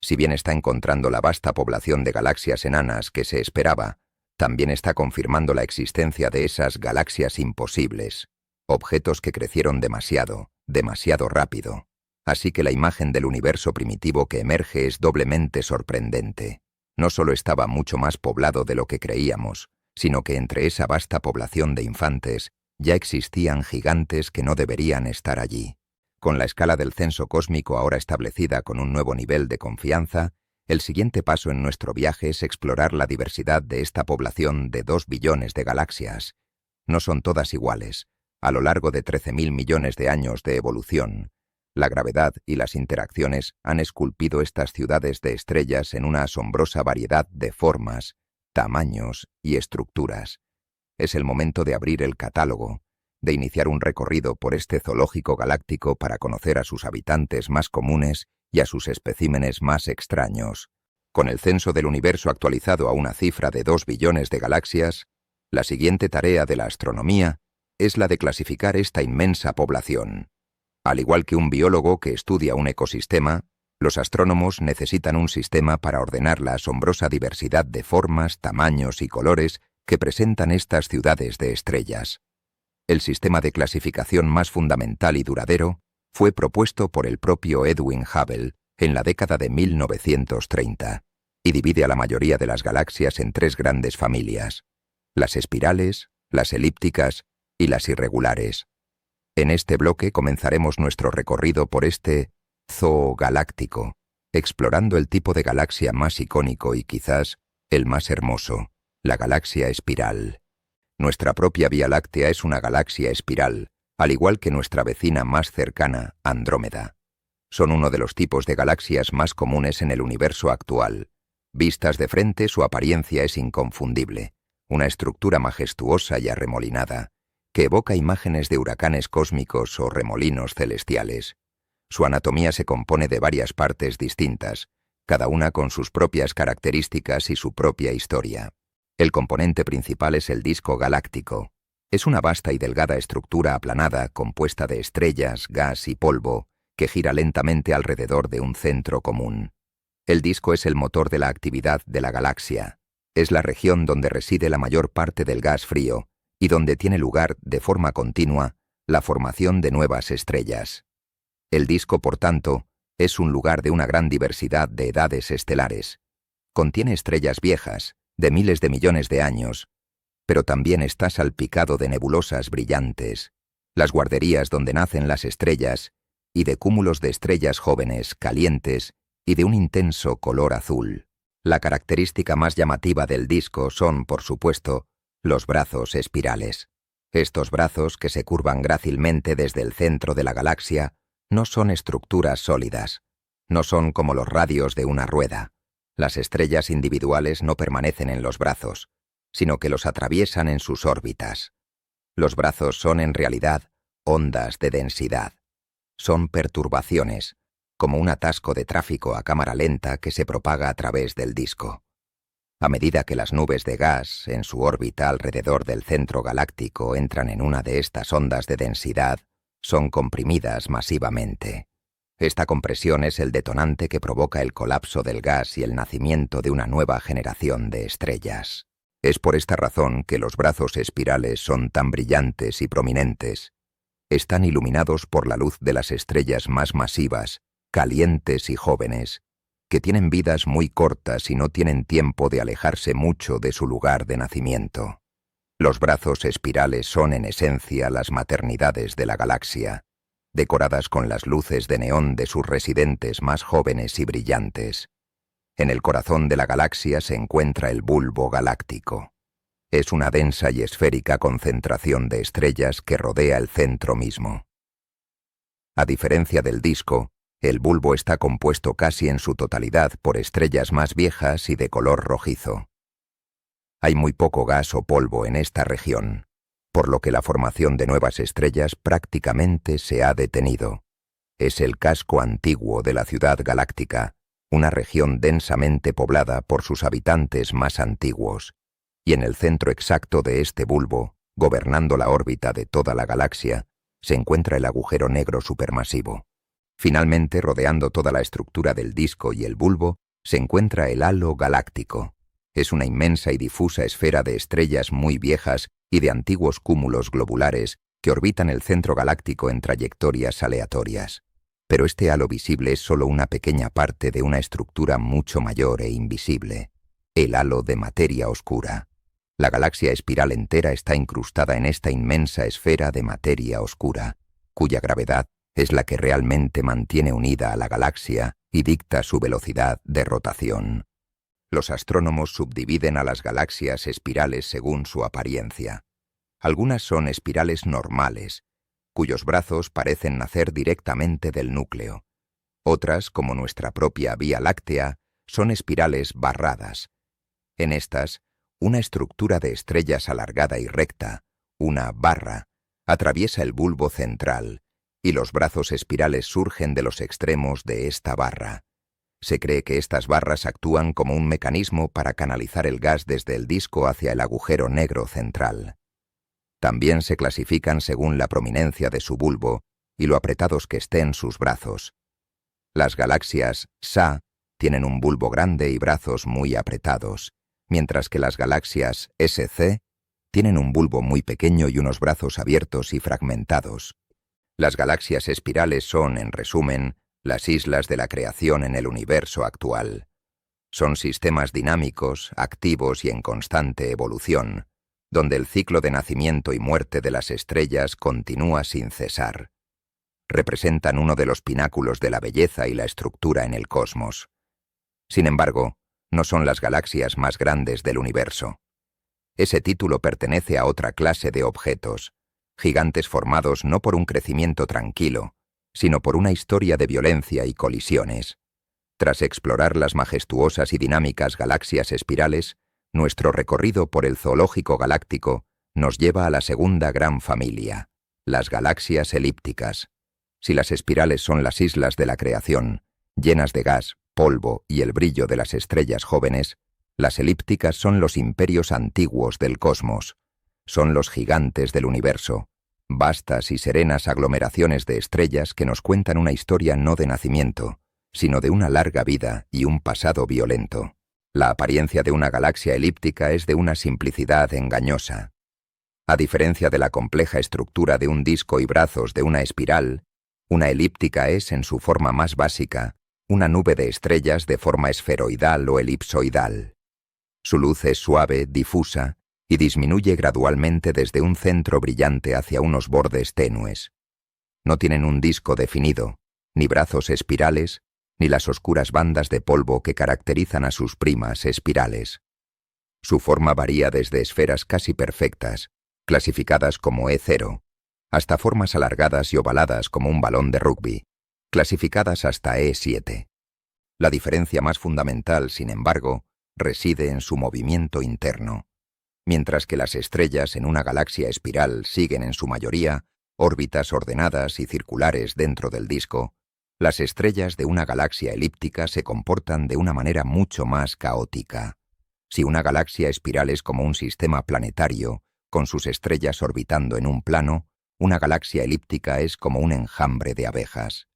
Si bien está encontrando la vasta población de galaxias enanas que se esperaba, también está confirmando la existencia de esas galaxias imposibles, objetos que crecieron demasiado, demasiado rápido. Así que la imagen del universo primitivo que emerge es doblemente sorprendente. No solo estaba mucho más poblado de lo que creíamos, sino que entre esa vasta población de infantes ya existían gigantes que no deberían estar allí. Con la escala del censo cósmico ahora establecida con un nuevo nivel de confianza, el siguiente paso en nuestro viaje es explorar la diversidad de esta población de 2 billones de galaxias. No son todas iguales. A lo largo de 13.000 millones de años de evolución, la gravedad y las interacciones han esculpido estas ciudades de estrellas en una asombrosa variedad de formas, tamaños y estructuras. Es el momento de abrir el catálogo, de iniciar un recorrido por este zoológico galáctico para conocer a sus habitantes más comunes y a sus especímenes más extraños. Con el censo del universo actualizado a una cifra de 2 billones de galaxias, la siguiente tarea de la astronomía es la de clasificar esta inmensa población. Al igual que un biólogo que estudia un ecosistema, los astrónomos necesitan un sistema para ordenar la asombrosa diversidad de formas, tamaños y colores que presentan estas ciudades de estrellas. El sistema de clasificación más fundamental y duradero fue propuesto por el propio Edwin Hubble en la década de 1930 y divide a la mayoría de las galaxias en 3 grandes familias: las espirales, las elípticas y las irregulares. En este bloque comenzaremos nuestro recorrido por este zoo galáctico, explorando el tipo de galaxia más icónico y quizás el más hermoso, la galaxia espiral. Nuestra propia Vía Láctea es una galaxia espiral, al igual que nuestra vecina más cercana, Andrómeda. Son uno de los tipos de galaxias más comunes en el universo actual. Vistas de frente, su apariencia es inconfundible, una estructura majestuosa y arremolinada, que evoca imágenes de huracanes cósmicos o remolinos celestiales. Su anatomía se compone de varias partes distintas, cada una con sus propias características y su propia historia. El componente principal es el disco galáctico. Es una vasta y delgada estructura aplanada compuesta de estrellas, gas y polvo que gira lentamente alrededor de un centro común. El disco es el motor de la actividad de la galaxia. Es la región donde reside la mayor parte del gas frío y donde tiene lugar, de forma continua, la formación de nuevas estrellas. El disco, por tanto, es un lugar de una gran diversidad de edades estelares. Contiene estrellas viejas, de miles de millones de años, pero también está salpicado de nebulosas brillantes, las guarderías donde nacen las estrellas, y de cúmulos de estrellas jóvenes, calientes y de un intenso color azul. La característica más llamativa del disco son, por supuesto, los brazos espirales. Estos brazos, que se curvan grácilmente desde el centro de la galaxia, no son estructuras sólidas. No son como los radios de una rueda. Las estrellas individuales no permanecen en los brazos, sino que los atraviesan en sus órbitas. Los brazos son en realidad ondas de densidad. Son perturbaciones, como un atasco de tráfico a cámara lenta que se propaga a través del disco. A medida que las nubes de gas en su órbita alrededor del centro galáctico entran en una de estas ondas de densidad, son comprimidas masivamente. Esta compresión es el detonante que provoca el colapso del gas y el nacimiento de una nueva generación de estrellas. Es por esta razón que los brazos espirales son tan brillantes y prominentes. están iluminados por la luz de las estrellas más masivas, calientes y jóvenes, que tienen vidas muy cortas y no tienen tiempo de alejarse mucho de su lugar de nacimiento. Los brazos espirales son en esencia las maternidades de la galaxia, decoradas con las luces de neón de sus residentes más jóvenes y brillantes. En el corazón de la galaxia se encuentra el bulbo galáctico. Es una densa y esférica concentración de estrellas que rodea el centro mismo. A diferencia del disco, el bulbo está compuesto casi en su totalidad por estrellas más viejas y de color rojizo. Hay muy poco gas o polvo en esta región, por lo que la formación de nuevas estrellas prácticamente se ha detenido. Es el casco antiguo de la ciudad galáctica, una región densamente poblada por sus habitantes más antiguos, y en el centro exacto de este bulbo, gobernando la órbita de toda la galaxia, se encuentra el agujero negro supermasivo. Finalmente, rodeando toda la estructura del disco y el bulbo, se encuentra el halo galáctico. Es una inmensa y difusa esfera de estrellas muy viejas y de antiguos cúmulos globulares que orbitan el centro galáctico en trayectorias aleatorias. Pero este halo visible es solo una pequeña parte de una estructura mucho mayor e invisible, el halo de materia oscura. La galaxia espiral entera está incrustada en esta inmensa esfera de materia oscura, cuya gravedad es la que realmente mantiene unida a la galaxia y dicta su velocidad de rotación. Los astrónomos subdividen a las galaxias espirales según su apariencia. Algunas son espirales normales, cuyos brazos parecen nacer directamente del núcleo. Otras, como nuestra propia Vía Láctea, son espirales barradas. En estas, una estructura de estrellas alargada y recta, una barra, atraviesa el bulbo central, y los brazos espirales surgen de los extremos de esta barra. Se cree que estas barras actúan como un mecanismo para canalizar el gas desde el disco hacia el agujero negro central. También se clasifican según la prominencia de su bulbo y lo apretados que estén sus brazos. Las galaxias SA tienen un bulbo grande y brazos muy apretados, mientras que las galaxias SC tienen un bulbo muy pequeño y unos brazos abiertos y fragmentados. Las galaxias espirales son, en resumen, las islas de la creación en el universo actual. Son sistemas dinámicos, activos y en constante evolución, donde el ciclo de nacimiento y muerte de las estrellas continúa sin cesar. Representan uno de los pináculos de la belleza y la estructura en el cosmos. Sin embargo, no son las galaxias más grandes del universo. Ese título pertenece a otra clase de objetos, gigantes formados no por un crecimiento tranquilo, sino por una historia de violencia y colisiones. Tras explorar las majestuosas y dinámicas galaxias espirales, nuestro recorrido por el zoológico galáctico nos lleva a la segunda gran familia, las galaxias elípticas. Si las espirales son las islas de la creación, llenas de gas, polvo y el brillo de las estrellas jóvenes, las elípticas son los imperios antiguos del cosmos. Son los gigantes del universo, vastas y serenas aglomeraciones de estrellas que nos cuentan una historia no de nacimiento, sino de una larga vida y un pasado violento. La apariencia de una galaxia elíptica es de una simplicidad engañosa. A diferencia de la compleja estructura de un disco y brazos de una espiral, una elíptica es, en su forma más básica, una nube de estrellas de forma esferoidal o elipsoidal. Su luz es suave, difusa, y disminuye gradualmente desde un centro brillante hacia unos bordes tenues. No tienen un disco definido, ni brazos espirales, ni las oscuras bandas de polvo que caracterizan a sus primas espirales. Su forma varía desde esferas casi perfectas, clasificadas como E0, hasta formas alargadas y ovaladas como un balón de rugby, clasificadas hasta E7. La diferencia más fundamental, sin embargo, reside en su movimiento interno. Mientras que las estrellas en una galaxia espiral siguen en su mayoría órbitas ordenadas y circulares dentro del disco, las estrellas de una galaxia elíptica se comportan de una manera mucho más caótica. Si una galaxia espiral es como un sistema planetario, con sus estrellas orbitando en un plano, una galaxia elíptica es como un enjambre de abejas.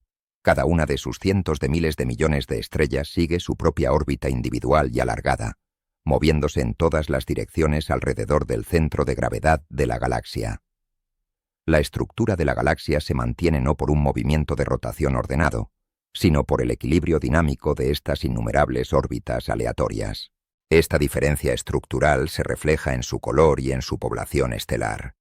Cada una de sus cientos de miles de millones de estrellas sigue su propia órbita individual y alargada, moviéndose en todas las direcciones alrededor del centro de gravedad de la galaxia. La estructura de la galaxia se mantiene no por un movimiento de rotación ordenado, sino por el equilibrio dinámico de estas innumerables órbitas aleatorias. Esta diferencia estructural se refleja en su color y en su población estelar.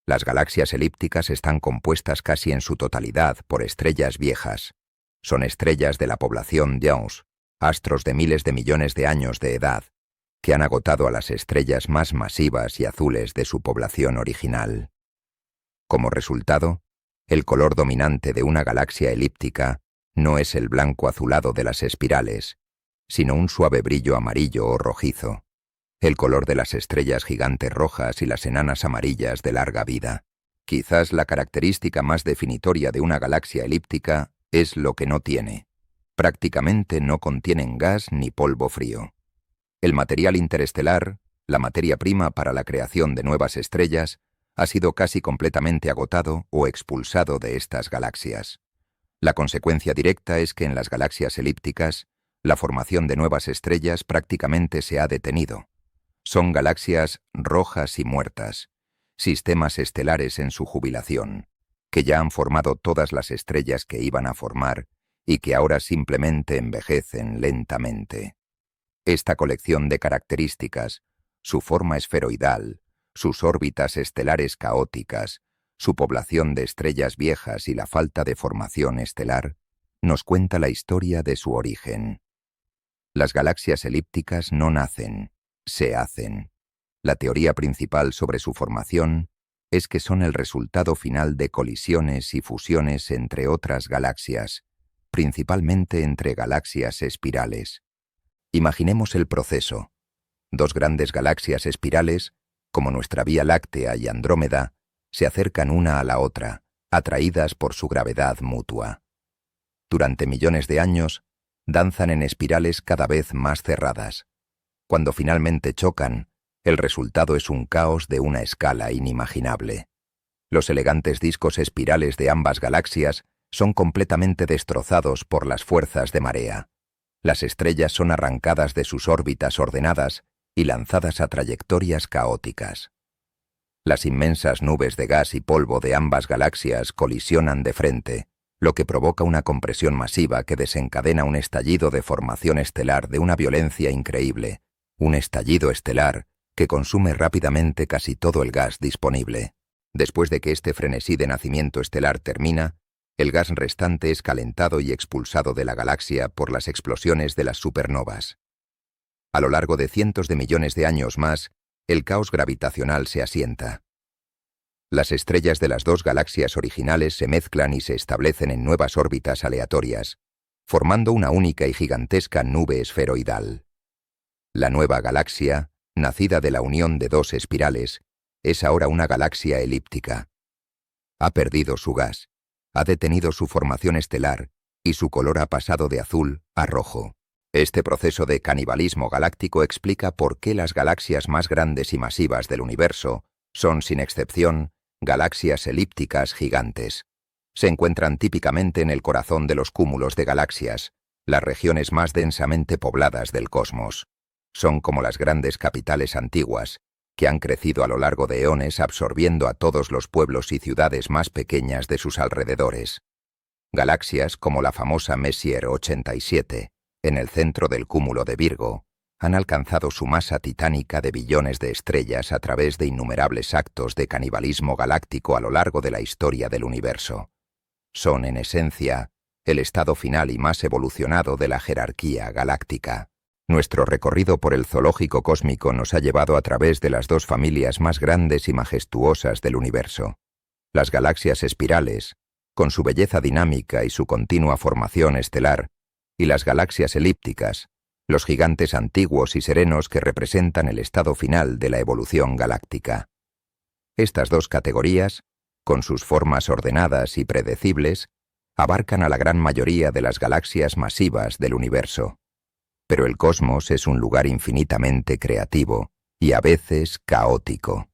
Las galaxias elípticas están compuestas casi en su totalidad por estrellas viejas. Son estrellas de la población Dionne, astros de miles de millones de años de edad, que han agotado a las estrellas más masivas y azules de su población original. Como resultado, el color dominante de una galaxia elíptica no es el blanco azulado de las espirales, sino un suave brillo amarillo o rojizo, el color de las estrellas gigantes rojas y las enanas amarillas de larga vida. Quizás la característica más definitoria de una galaxia elíptica es lo que no tiene. Prácticamente no contienen gas ni polvo frío. El material interestelar, la materia prima para la creación de nuevas estrellas, ha sido casi completamente agotado o expulsado de estas galaxias. La consecuencia directa es que en las galaxias elípticas, la formación de nuevas estrellas prácticamente se ha detenido. Son galaxias rojas y muertas, sistemas estelares en su jubilación, que ya han formado todas las estrellas que iban a formar y que ahora simplemente envejecen lentamente. Esta colección de características, su forma esferoidal, sus órbitas estelares caóticas, su población de estrellas viejas y la falta de formación estelar, nos cuenta la historia de su origen. Las galaxias elípticas no nacen, se hacen. La teoría principal sobre su formación es que son el resultado final de colisiones y fusiones entre otras galaxias, principalmente entre galaxias espirales. Imaginemos el proceso. Dos grandes galaxias espirales, como nuestra Vía Láctea y Andrómeda, se acercan una a la otra, atraídas por su gravedad mutua. Durante millones de años, danzan en espirales cada vez más cerradas. Cuando finalmente chocan, el resultado es un caos de una escala inimaginable. Los elegantes discos espirales de ambas galaxias son completamente destrozados por las fuerzas de marea. Las estrellas son arrancadas de sus órbitas ordenadas y lanzadas a trayectorias caóticas. Las inmensas nubes de gas y polvo de ambas galaxias colisionan de frente, lo que provoca una compresión masiva que desencadena un estallido de formación estelar de una violencia increíble, un estallido estelar que consume rápidamente casi todo el gas disponible. Después de que este frenesí de nacimiento estelar termina, el gas restante es calentado y expulsado de la galaxia por las explosiones de las supernovas. A lo largo de cientos de millones de años más, el caos gravitacional se asienta. Las estrellas de las dos galaxias originales se mezclan y se establecen en nuevas órbitas aleatorias, formando una única y gigantesca nube esferoidal. La nueva galaxia, nacida de la unión de dos espirales, es ahora una galaxia elíptica. Ha perdido su gas, ha detenido su formación estelar y su color ha pasado de azul a rojo. Este proceso de canibalismo galáctico explica por qué las galaxias más grandes y masivas del universo son, sin excepción, galaxias elípticas gigantes. Se encuentran típicamente en el corazón de los cúmulos de galaxias, las regiones más densamente pobladas del cosmos. Son como las grandes capitales antiguas, que han crecido a lo largo de eones absorbiendo a todos los pueblos y ciudades más pequeñas de sus alrededores. Galaxias como la famosa Messier 87, en el centro del cúmulo de Virgo, han alcanzado su masa titánica de billones de estrellas a través de innumerables actos de canibalismo galáctico a lo largo de la historia del universo. Son, en esencia, el estado final y más evolucionado de la jerarquía galáctica. Nuestro recorrido por el zoológico cósmico nos ha llevado a través de las dos familias más grandes y majestuosas del universo. Las galaxias espirales, con su belleza dinámica y su continua formación estelar, y las galaxias elípticas, los gigantes antiguos y serenos que representan el estado final de la evolución galáctica. Estas dos categorías, con sus formas ordenadas y predecibles, abarcan a la gran mayoría de las galaxias masivas del universo. Pero el cosmos es un lugar infinitamente creativo y a veces caótico.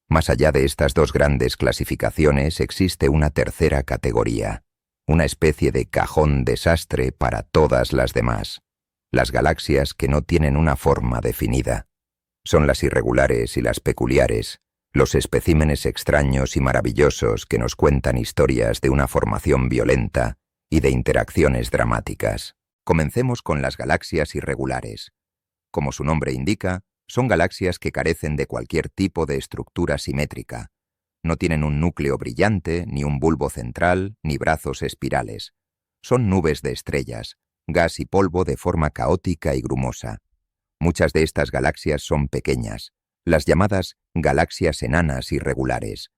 Más allá de estas dos grandes clasificaciones existe una tercera categoría, una especie de cajón desastre para todas las demás, las galaxias que no tienen una forma definida. Son las irregulares y las peculiares, los especímenes extraños y maravillosos que nos cuentan historias de una formación violenta y de interacciones dramáticas. Comencemos con las galaxias irregulares. Como su nombre indica, son galaxias que carecen de cualquier tipo de estructura simétrica. No tienen un núcleo brillante, ni un bulbo central, ni brazos espirales. Son nubes de estrellas, gas y polvo de forma caótica y grumosa. Muchas de estas galaxias son pequeñas, las llamadas galaxias enanas irregulares.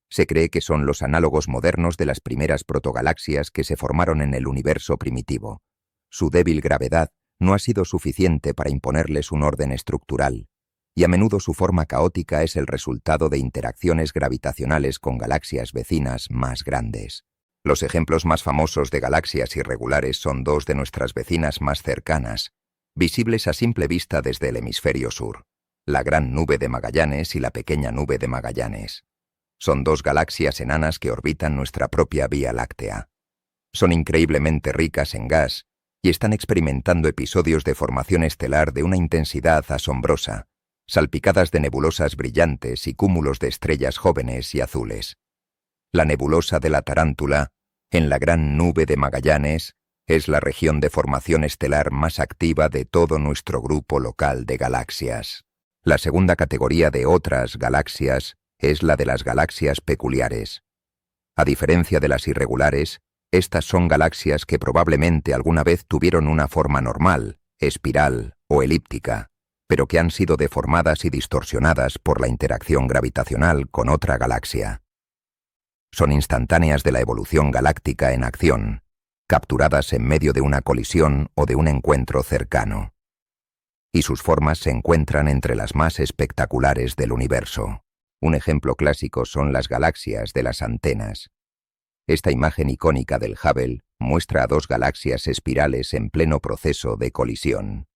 Se cree que son los análogos modernos de las primeras protogalaxias que se formaron en el universo primitivo. Su débil gravedad no ha sido suficiente para imponerles un orden estructural, y a menudo su forma caótica es el resultado de interacciones gravitacionales con galaxias vecinas más grandes. Los ejemplos más famosos de galaxias irregulares son dos de nuestras vecinas más cercanas, visibles a simple vista desde el hemisferio sur, la Gran Nube de Magallanes y la Pequeña Nube de Magallanes. Son dos galaxias enanas que orbitan nuestra propia Vía Láctea. Son increíblemente ricas en gas y están experimentando episodios de formación estelar de una intensidad asombrosa, salpicadas de nebulosas brillantes y cúmulos de estrellas jóvenes y azules. La nebulosa de la Tarántula, en la Gran Nube de Magallanes, es la región de formación estelar más activa de todo nuestro grupo local de galaxias. La segunda categoría de otras galaxias es la de las galaxias peculiares. A diferencia de las irregulares, estas son galaxias que probablemente alguna vez tuvieron una forma normal, espiral o elíptica, pero que han sido deformadas y distorsionadas por la interacción gravitacional con otra galaxia. Son instantáneas de la evolución galáctica en acción, capturadas en medio de una colisión o de un encuentro cercano. Y sus formas se encuentran entre las más espectaculares del universo. Un ejemplo clásico son las galaxias de las antenas. Esta imagen icónica del Hubble muestra a dos galaxias espirales en pleno proceso de colisión.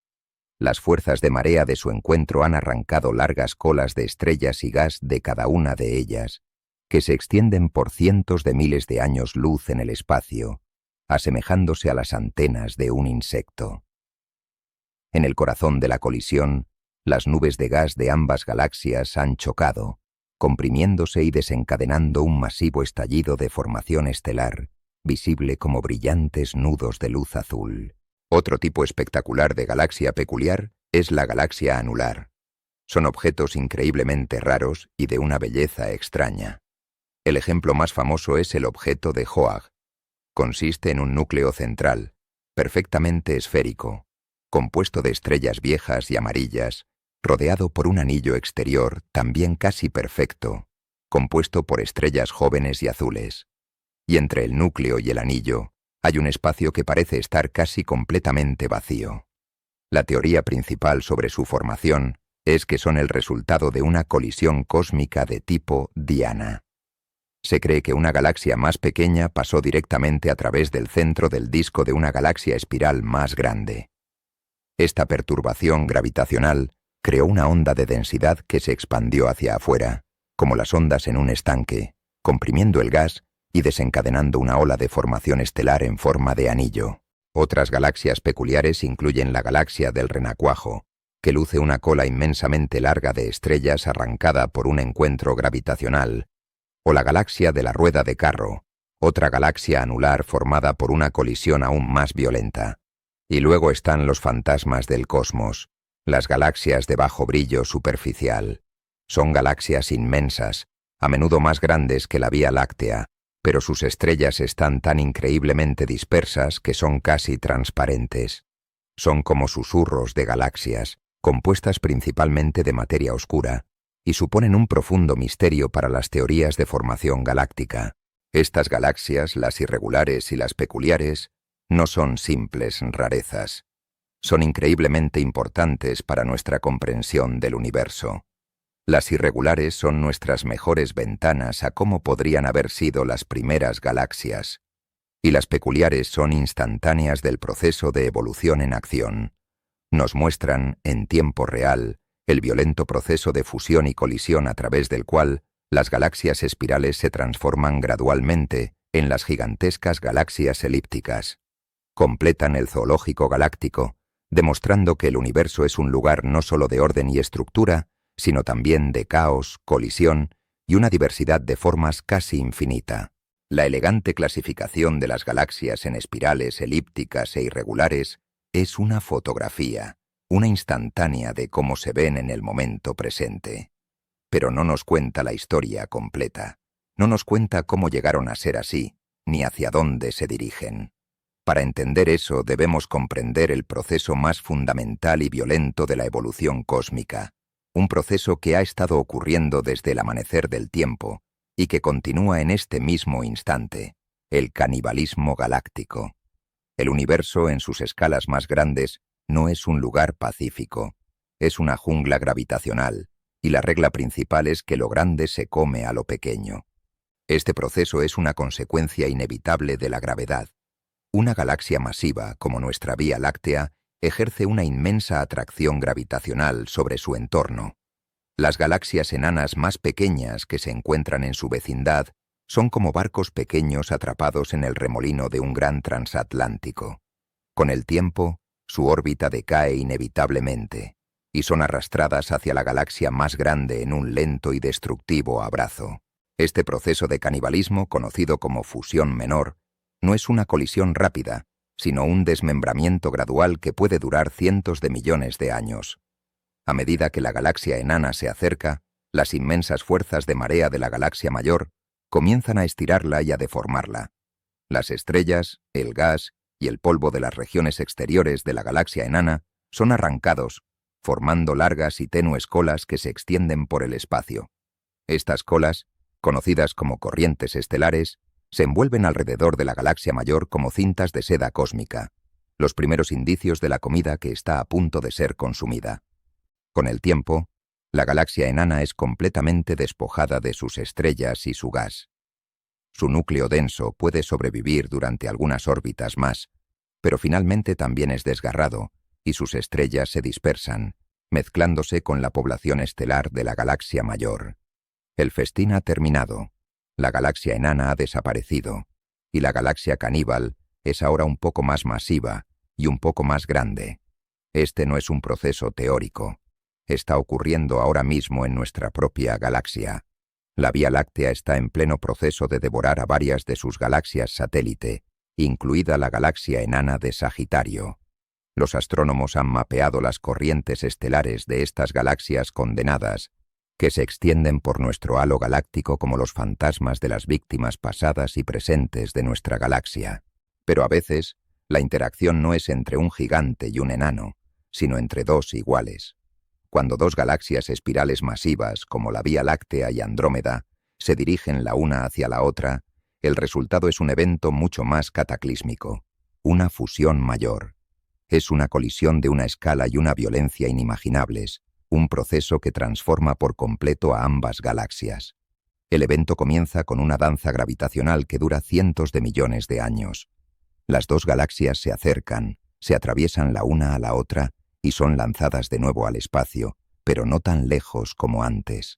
Las fuerzas de marea de su encuentro han arrancado largas colas de estrellas y gas de cada una de ellas, que se extienden por cientos de miles de años luz en el espacio, asemejándose a las antenas de un insecto. En el corazón de la colisión, las nubes de gas de ambas galaxias han chocado, comprimiéndose y desencadenando un masivo estallido de formación estelar, visible como brillantes nudos de luz azul. Otro tipo espectacular de galaxia peculiar es la galaxia anular. Son objetos increíblemente raros y de una belleza extraña. El ejemplo más famoso es el objeto de Hoag. Consiste en un núcleo central, perfectamente esférico, compuesto de estrellas viejas y amarillas, rodeado por un anillo exterior también casi perfecto, compuesto por estrellas jóvenes y azules. Y entre el núcleo y el anillo hay un espacio que parece estar casi completamente vacío. La teoría principal sobre su formación es que son el resultado de una colisión cósmica de tipo Diana. Se cree que una galaxia más pequeña pasó directamente a través del centro del disco de una galaxia espiral más grande. Esta perturbación gravitacional creó una onda de densidad que se expandió hacia afuera, como las ondas en un estanque, comprimiendo el gas y desencadenando una ola de formación estelar en forma de anillo. Otras galaxias peculiares incluyen la galaxia del Renacuajo, que luce una cola inmensamente larga de estrellas arrancada por un encuentro gravitacional, o la galaxia de la Rueda de Carro, otra galaxia anular formada por una colisión aún más violenta. Y luego están los fantasmas del cosmos, las galaxias de bajo brillo superficial. Son galaxias inmensas, a menudo más grandes que la Vía Láctea, pero sus estrellas están tan increíblemente dispersas que son casi transparentes. Son como susurros de galaxias, compuestas principalmente de materia oscura, y suponen un profundo misterio para las teorías de formación galáctica. Estas galaxias, las irregulares y las peculiares, no son simples rarezas. Son increíblemente importantes para nuestra comprensión del universo. Las irregulares son nuestras mejores ventanas a cómo podrían haber sido las primeras galaxias, y las peculiares son instantáneas del proceso de evolución en acción. Nos muestran, en tiempo real, el violento proceso de fusión y colisión a través del cual las galaxias espirales se transforman gradualmente en las gigantescas galaxias elípticas. Completan el zoológico galáctico, demostrando que el universo es un lugar no solo de orden y estructura, sino también de caos, colisión y una diversidad de formas casi infinita. La elegante clasificación de las galaxias en espirales elípticas e irregulares es una fotografía, una instantánea de cómo se ven en el momento presente. Pero no nos cuenta la historia completa, no nos cuenta cómo llegaron a ser así, ni hacia dónde se dirigen. Para entender eso debemos comprender el proceso más fundamental y violento de la evolución cósmica, un proceso que ha estado ocurriendo desde el amanecer del tiempo y que continúa en este mismo instante, el canibalismo galáctico. El universo en sus escalas más grandes no es un lugar pacífico, es una jungla gravitacional, y la regla principal es que lo grande se come a lo pequeño. Este proceso es una consecuencia inevitable de la gravedad. Una galaxia masiva, como nuestra Vía Láctea, ejerce una inmensa atracción gravitacional sobre su entorno. Las galaxias enanas más pequeñas que se encuentran en su vecindad son como barcos pequeños atrapados en el remolino de un gran transatlántico. Con el tiempo, su órbita decae inevitablemente, y son arrastradas hacia la galaxia más grande en un lento y destructivo abrazo. Este proceso de canibalismo, conocido como fusión menor, no es una colisión rápida, sino un desmembramiento gradual que puede durar cientos de millones de años. A medida que la galaxia enana se acerca, las inmensas fuerzas de marea de la galaxia mayor comienzan a estirarla y a deformarla. Las estrellas, el gas y el polvo de las regiones exteriores de la galaxia enana son arrancados, formando largas y tenues colas que se extienden por el espacio. Estas colas, conocidas como corrientes estelares, se envuelven alrededor de la galaxia mayor como cintas de seda cósmica, los primeros indicios de la comida que está a punto de ser consumida. Con el tiempo, la galaxia enana es completamente despojada de sus estrellas y su gas. Su núcleo denso puede sobrevivir durante algunas órbitas más, pero finalmente también es desgarrado y sus estrellas se dispersan, mezclándose con la población estelar de la galaxia mayor. El festín ha terminado, la galaxia enana ha desaparecido, y la galaxia caníbal es ahora un poco más masiva y un poco más grande. Este no es un proceso teórico. Está ocurriendo ahora mismo en nuestra propia galaxia. La Vía Láctea está en pleno proceso de devorar a varias de sus galaxias satélite, incluida la galaxia enana de Sagitario. Los astrónomos han mapeado las corrientes estelares de estas galaxias condenadas, que se extienden por nuestro halo galáctico como los fantasmas de las víctimas pasadas y presentes de nuestra galaxia. Pero a veces, la interacción no es entre un gigante y un enano, sino entre dos iguales. Cuando dos galaxias espirales masivas, como la Vía Láctea y Andrómeda, se dirigen la una hacia la otra, el resultado es un evento mucho más cataclísmico, una fusión mayor. Es una colisión de una escala y una violencia inimaginables, un proceso que transforma por completo a ambas galaxias. El evento comienza con una danza gravitacional que dura cientos de millones de años. Las dos galaxias se acercan, se atraviesan la una a la otra y son lanzadas de nuevo al espacio, pero no tan lejos como antes.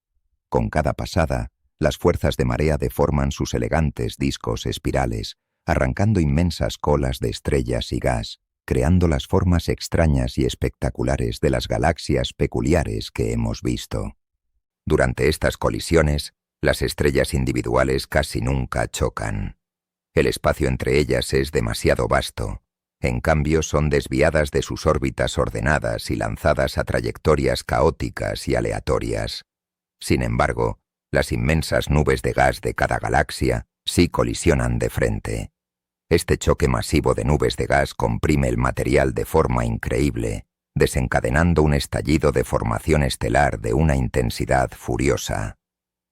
Con cada pasada, las fuerzas de marea deforman sus elegantes discos espirales, arrancando inmensas colas de estrellas y gas, creando las formas extrañas y espectaculares de las galaxias peculiares que hemos visto. Durante estas colisiones, las estrellas individuales casi nunca chocan. El espacio entre ellas es demasiado vasto. En cambio, son desviadas de sus órbitas ordenadas y lanzadas a trayectorias caóticas y aleatorias. Sin embargo, las inmensas nubes de gas de cada galaxia sí colisionan de frente. Este choque masivo de nubes de gas comprime el material de forma increíble, desencadenando un estallido de formación estelar de una intensidad furiosa.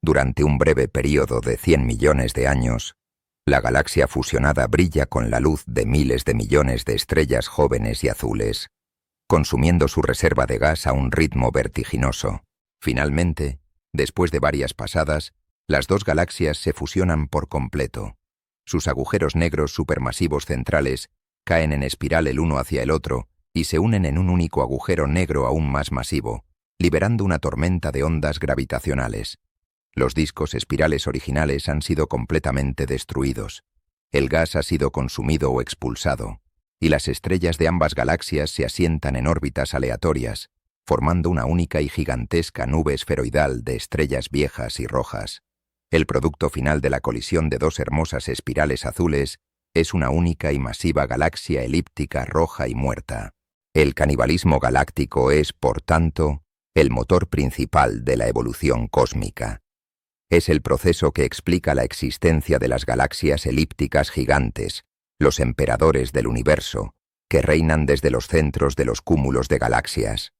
Durante un breve período de 100 millones de años, la galaxia fusionada brilla con la luz de miles de millones de estrellas jóvenes y azules, consumiendo su reserva de gas a un ritmo vertiginoso. Finalmente, después de varias pasadas, las dos galaxias se fusionan por completo. Sus agujeros negros supermasivos centrales caen en espiral el uno hacia el otro y se unen en un único agujero negro aún más masivo, liberando una tormenta de ondas gravitacionales. Los discos espirales originales han sido completamente destruidos. El gas ha sido consumido o expulsado, y las estrellas de ambas galaxias se asientan en órbitas aleatorias, formando una única y gigantesca nube esferoidal de estrellas viejas y rojas. El producto final de la colisión de dos hermosas espirales azules es una única y masiva galaxia elíptica roja y muerta. El canibalismo galáctico es, por tanto, el motor principal de la evolución cósmica. Es el proceso que explica la existencia de las galaxias elípticas gigantes, los emperadores del universo, que reinan desde los centros de los cúmulos de galaxias.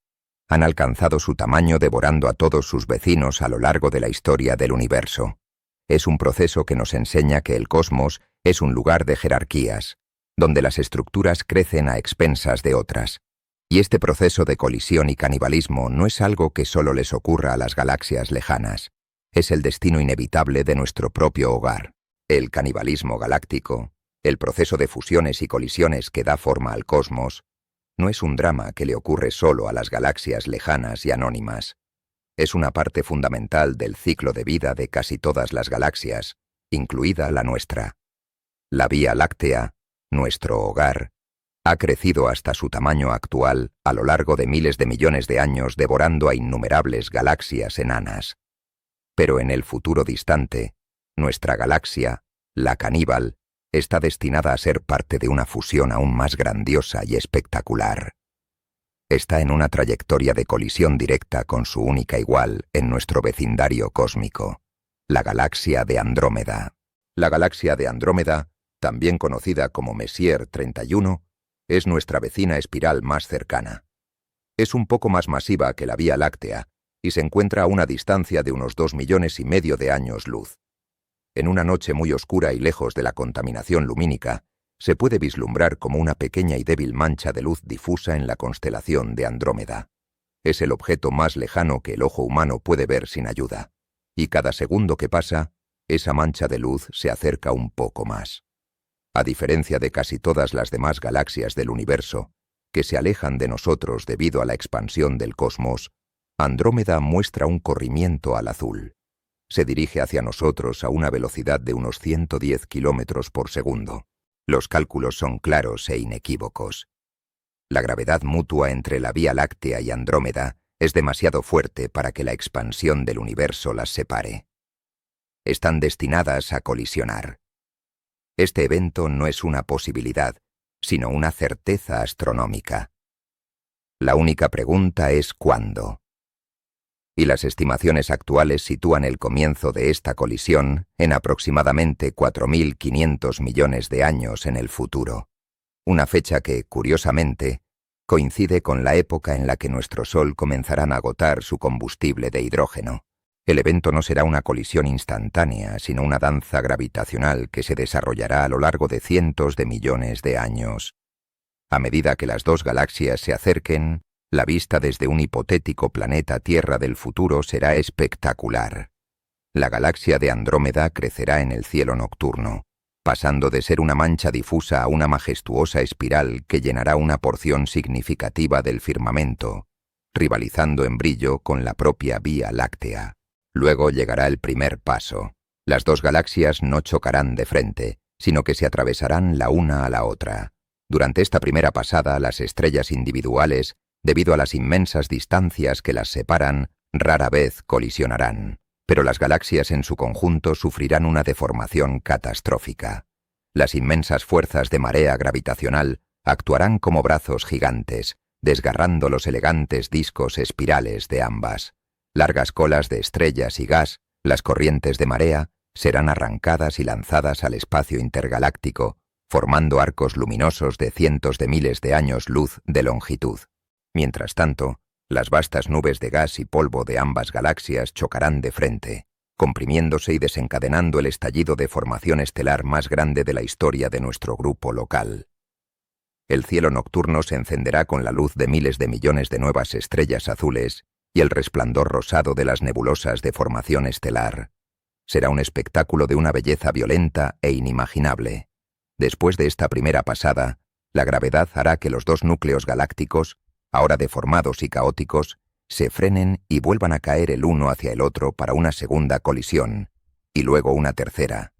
Han alcanzado su tamaño devorando a todos sus vecinos a lo largo de la historia del universo. Es un proceso que nos enseña que el cosmos es un lugar de jerarquías, donde las estructuras crecen a expensas de otras. Y este proceso de colisión y canibalismo no es algo que solo les ocurra a las galaxias lejanas. Es el destino inevitable de nuestro propio hogar. El canibalismo galáctico, el proceso de fusiones y colisiones que da forma al cosmos, no es un drama que le ocurre solo a las galaxias lejanas y anónimas. Es una parte fundamental del ciclo de vida de casi todas las galaxias, incluida la nuestra. La Vía Láctea, nuestro hogar, ha crecido hasta su tamaño actual a lo largo de miles de millones de años devorando a innumerables galaxias enanas. Pero en el futuro distante, nuestra galaxia, la caníbal, está destinada a ser parte de una fusión aún más grandiosa y espectacular. Está en una trayectoria de colisión directa con su única igual en nuestro vecindario cósmico, la galaxia de Andrómeda. La galaxia de Andrómeda, también conocida como Messier 31, es nuestra vecina espiral más cercana. Es un poco más masiva que la Vía Láctea y se encuentra a una distancia de unos 2,5 millones de años luz. En una noche muy oscura y lejos de la contaminación lumínica, se puede vislumbrar como una pequeña y débil mancha de luz difusa en la constelación de Andrómeda. Es el objeto más lejano que el ojo humano puede ver sin ayuda, y cada segundo que pasa, esa mancha de luz se acerca un poco más. A diferencia de casi todas las demás galaxias del universo, que se alejan de nosotros debido a la expansión del cosmos, Andrómeda muestra un corrimiento al azul. Se dirige hacia nosotros a una velocidad de unos 110 kilómetros por segundo. Los cálculos son claros e inequívocos. La gravedad mutua entre la Vía Láctea y Andrómeda es demasiado fuerte para que la expansión del universo las separe. Están destinadas a colisionar. Este evento no es una posibilidad, sino una certeza astronómica. La única pregunta es ¿cuándo? Y las estimaciones actuales sitúan el comienzo de esta colisión en aproximadamente 4.500 millones de años en el futuro, una fecha que, curiosamente, coincide con la época en la que nuestro Sol comenzará a agotar su combustible de hidrógeno. El evento no será una colisión instantánea, sino una danza gravitacional que se desarrollará a lo largo de cientos de millones de años. A medida que las dos galaxias se acerquen, la vista desde un hipotético planeta Tierra del futuro será espectacular. La galaxia de Andrómeda crecerá en el cielo nocturno, pasando de ser una mancha difusa a una majestuosa espiral que llenará una porción significativa del firmamento, rivalizando en brillo con la propia Vía Láctea. Luego llegará el primer paso. Las dos galaxias no chocarán de frente, sino que se atravesarán la una a la otra. Durante esta primera pasada, las estrellas individuales, debido a las inmensas distancias que las separan, rara vez colisionarán, pero las galaxias en su conjunto sufrirán una deformación catastrófica. Las inmensas fuerzas de marea gravitacional actuarán como brazos gigantes, desgarrando los elegantes discos espirales de ambas. Largas colas de estrellas y gas, las corrientes de marea, serán arrancadas y lanzadas al espacio intergaláctico, formando arcos luminosos de cientos de miles de años luz de longitud. Mientras tanto, las vastas nubes de gas y polvo de ambas galaxias chocarán de frente, comprimiéndose y desencadenando el estallido de formación estelar más grande de la historia de nuestro grupo local. El cielo nocturno se encenderá con la luz de miles de millones de nuevas estrellas azules y el resplandor rosado de las nebulosas de formación estelar. Será un espectáculo de una belleza violenta e inimaginable. Después de esta primera pasada, la gravedad hará que los dos núcleos galácticos, ahora deformados y caóticos, se frenen y vuelvan a caer el uno hacia el otro para una segunda colisión, y luego una tercera.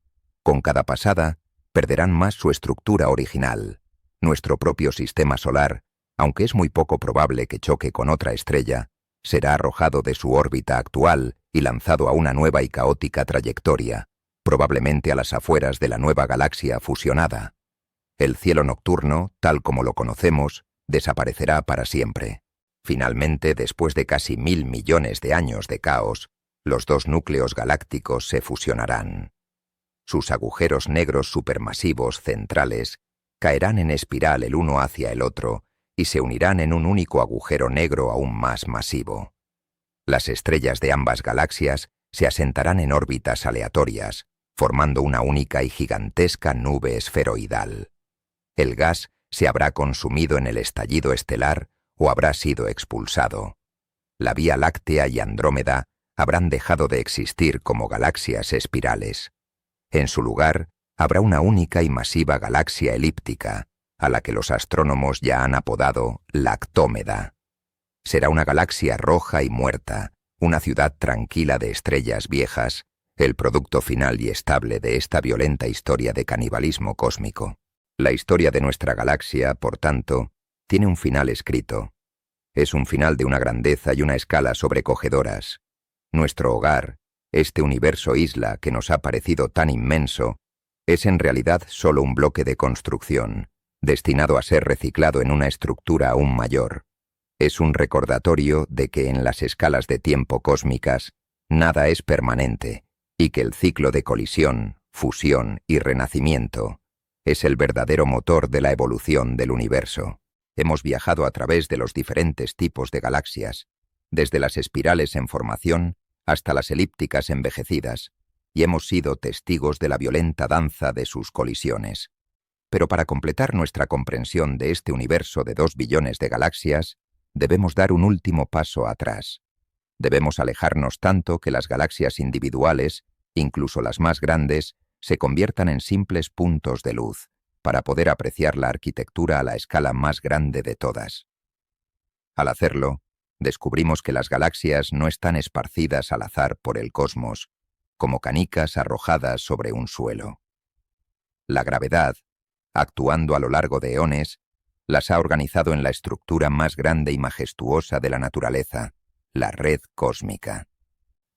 Con cada pasada, perderán más su estructura original. Nuestro propio sistema solar, Aunque es muy poco probable que choque con otra estrella, será arrojado de su órbita actual y lanzado a una nueva y caótica trayectoria, probablemente a las afueras de la nueva galaxia fusionada. El cielo nocturno, tal como lo conocemos, desaparecerá para siempre. Finalmente, después de casi 1000 millones de años de caos, los dos núcleos galácticos se fusionarán. Sus agujeros negros supermasivos centrales caerán en espiral el uno hacia el otro y se unirán en un único agujero negro aún más masivo. Las estrellas de ambas galaxias se asentarán en órbitas aleatorias, formando una única y gigantesca nube esferoidal. El gas se habrá consumido en el estallido estelar o habrá sido expulsado. La Vía Láctea y Andrómeda habrán dejado de existir como galaxias espirales. En su lugar, habrá una única y masiva galaxia elíptica, a la que los astrónomos ya han apodado Lactómeda. Será una galaxia roja y muerta, una ciudad tranquila de estrellas viejas, el producto final y estable de esta violenta historia de canibalismo cósmico. La historia de nuestra galaxia, por tanto, tiene un final escrito. Es un final de una grandeza y una escala sobrecogedoras. Nuestro hogar, este universo isla que nos ha parecido tan inmenso, es en realidad solo un bloque de construcción, destinado a ser reciclado en una estructura aún mayor. Es un recordatorio de que en las escalas de tiempo cósmicas nada es permanente y que el ciclo de colisión, fusión y renacimiento es el verdadero motor de la evolución del universo. Hemos viajado a través de los diferentes tipos de galaxias, desde las espirales en formación hasta las elípticas envejecidas, y hemos sido testigos de la violenta danza de sus colisiones. Pero para completar nuestra comprensión de este universo de 2 billones de galaxias, debemos dar un último paso atrás. Debemos alejarnos tanto que las galaxias individuales, incluso las más grandes, se conviertan en simples puntos de luz, para poder apreciar la arquitectura a la escala más grande de todas. Al hacerlo, descubrimos que las galaxias no están esparcidas al azar por el cosmos, como canicas arrojadas sobre un suelo. La gravedad, actuando a lo largo de eones, las ha organizado en la estructura más grande y majestuosa de la naturaleza, la red cósmica.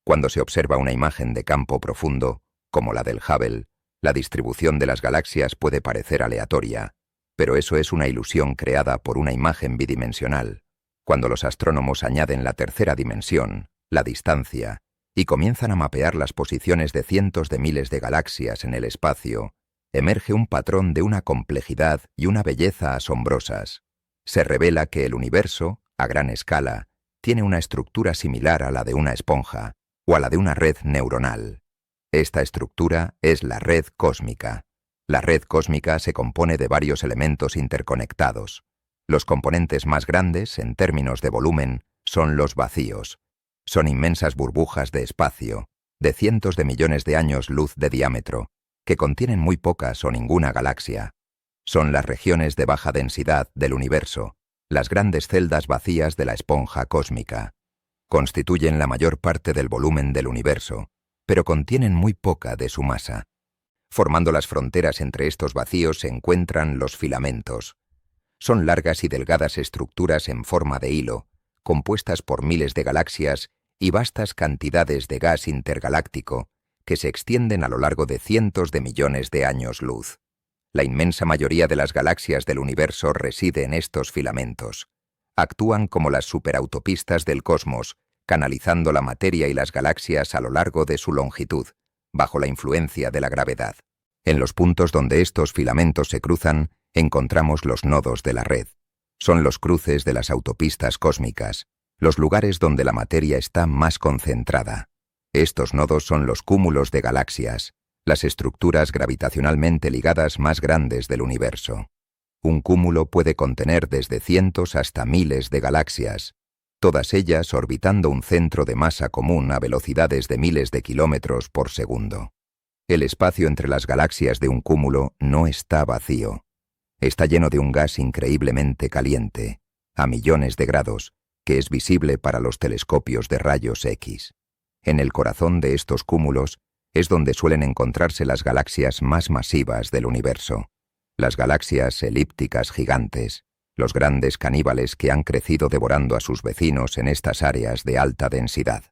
Cuando se observa una imagen de campo profundo, como la del Hubble, la distribución de las galaxias puede parecer aleatoria, pero eso es una ilusión creada por una imagen bidimensional. Cuando los astrónomos añaden la tercera dimensión, la distancia, y comienzan a mapear las posiciones de cientos de miles de galaxias en el espacio, emerge un patrón de una complejidad y una belleza asombrosas. Se revela que el universo, a gran escala, tiene una estructura similar a la de una esponja o a la de una red neuronal. Esta estructura es la red cósmica. La red cósmica se compone de varios elementos interconectados. Los componentes más grandes, en términos de volumen, son los vacíos. Son inmensas burbujas de espacio, de cientos de millones de años luz de diámetro, que contienen muy pocas o ninguna galaxia. Son las regiones de baja densidad del universo, las grandes celdas vacías de la esponja cósmica. Constituyen la mayor parte del volumen del universo, pero contienen muy poca de su masa. Formando las fronteras entre estos vacíos se encuentran los filamentos. Son largas y delgadas estructuras en forma de hilo, compuestas por miles de galaxias y vastas cantidades de gas intergaláctico que se extienden a lo largo de cientos de millones de años luz. La inmensa mayoría de las galaxias del universo reside en estos filamentos. Actúan como las superautopistas del cosmos, canalizando la materia y las galaxias a lo largo de su longitud, bajo la influencia de la gravedad. En los puntos donde estos filamentos se cruzan, encontramos los nodos de la red. Son los cruces de las autopistas cósmicas, los lugares donde la materia está más concentrada. Estos nodos son los cúmulos de galaxias, las estructuras gravitacionalmente ligadas más grandes del universo. Un cúmulo puede contener desde cientos hasta miles de galaxias, todas ellas orbitando un centro de masa común a velocidades de miles de kilómetros por segundo. El espacio entre las galaxias de un cúmulo no está vacío. Está lleno de un gas increíblemente caliente, a millones de grados, que es visible para los telescopios de rayos X. En el corazón de estos cúmulos es donde suelen encontrarse las galaxias más masivas del universo, las galaxias elípticas gigantes, los grandes caníbales que han crecido devorando a sus vecinos en estas áreas de alta densidad.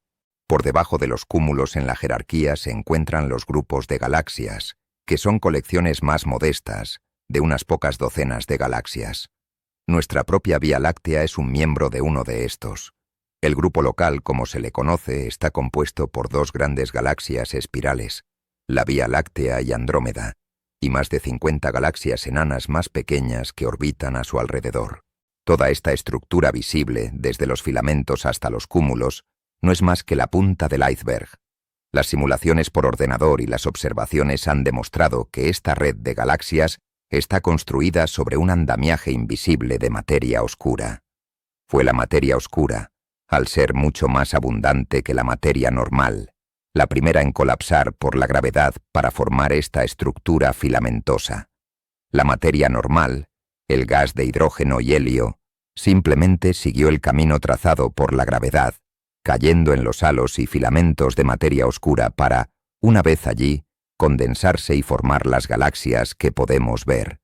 Por debajo de los cúmulos en la jerarquía se encuentran los grupos de galaxias, que son colecciones más modestas, de unas pocas docenas de galaxias. Nuestra propia Vía Láctea es un miembro de uno de estos. El grupo local, como se le conoce, está compuesto por dos grandes galaxias espirales, la Vía Láctea y Andrómeda, y más de 50 galaxias enanas más pequeñas que orbitan a su alrededor. Toda esta estructura visible, desde los filamentos hasta los cúmulos, no es más que la punta del iceberg. Las simulaciones por ordenador y las observaciones han demostrado que esta red de galaxias está construida sobre un andamiaje invisible de materia oscura. Fue la materia oscura, al ser mucho más abundante que la materia normal, la primera en colapsar por la gravedad para formar esta estructura filamentosa. La materia normal, el gas de hidrógeno y helio, simplemente siguió el camino trazado por la gravedad, cayendo en los halos y filamentos de materia oscura para, una vez allí, condensarse y formar las galaxias que podemos ver.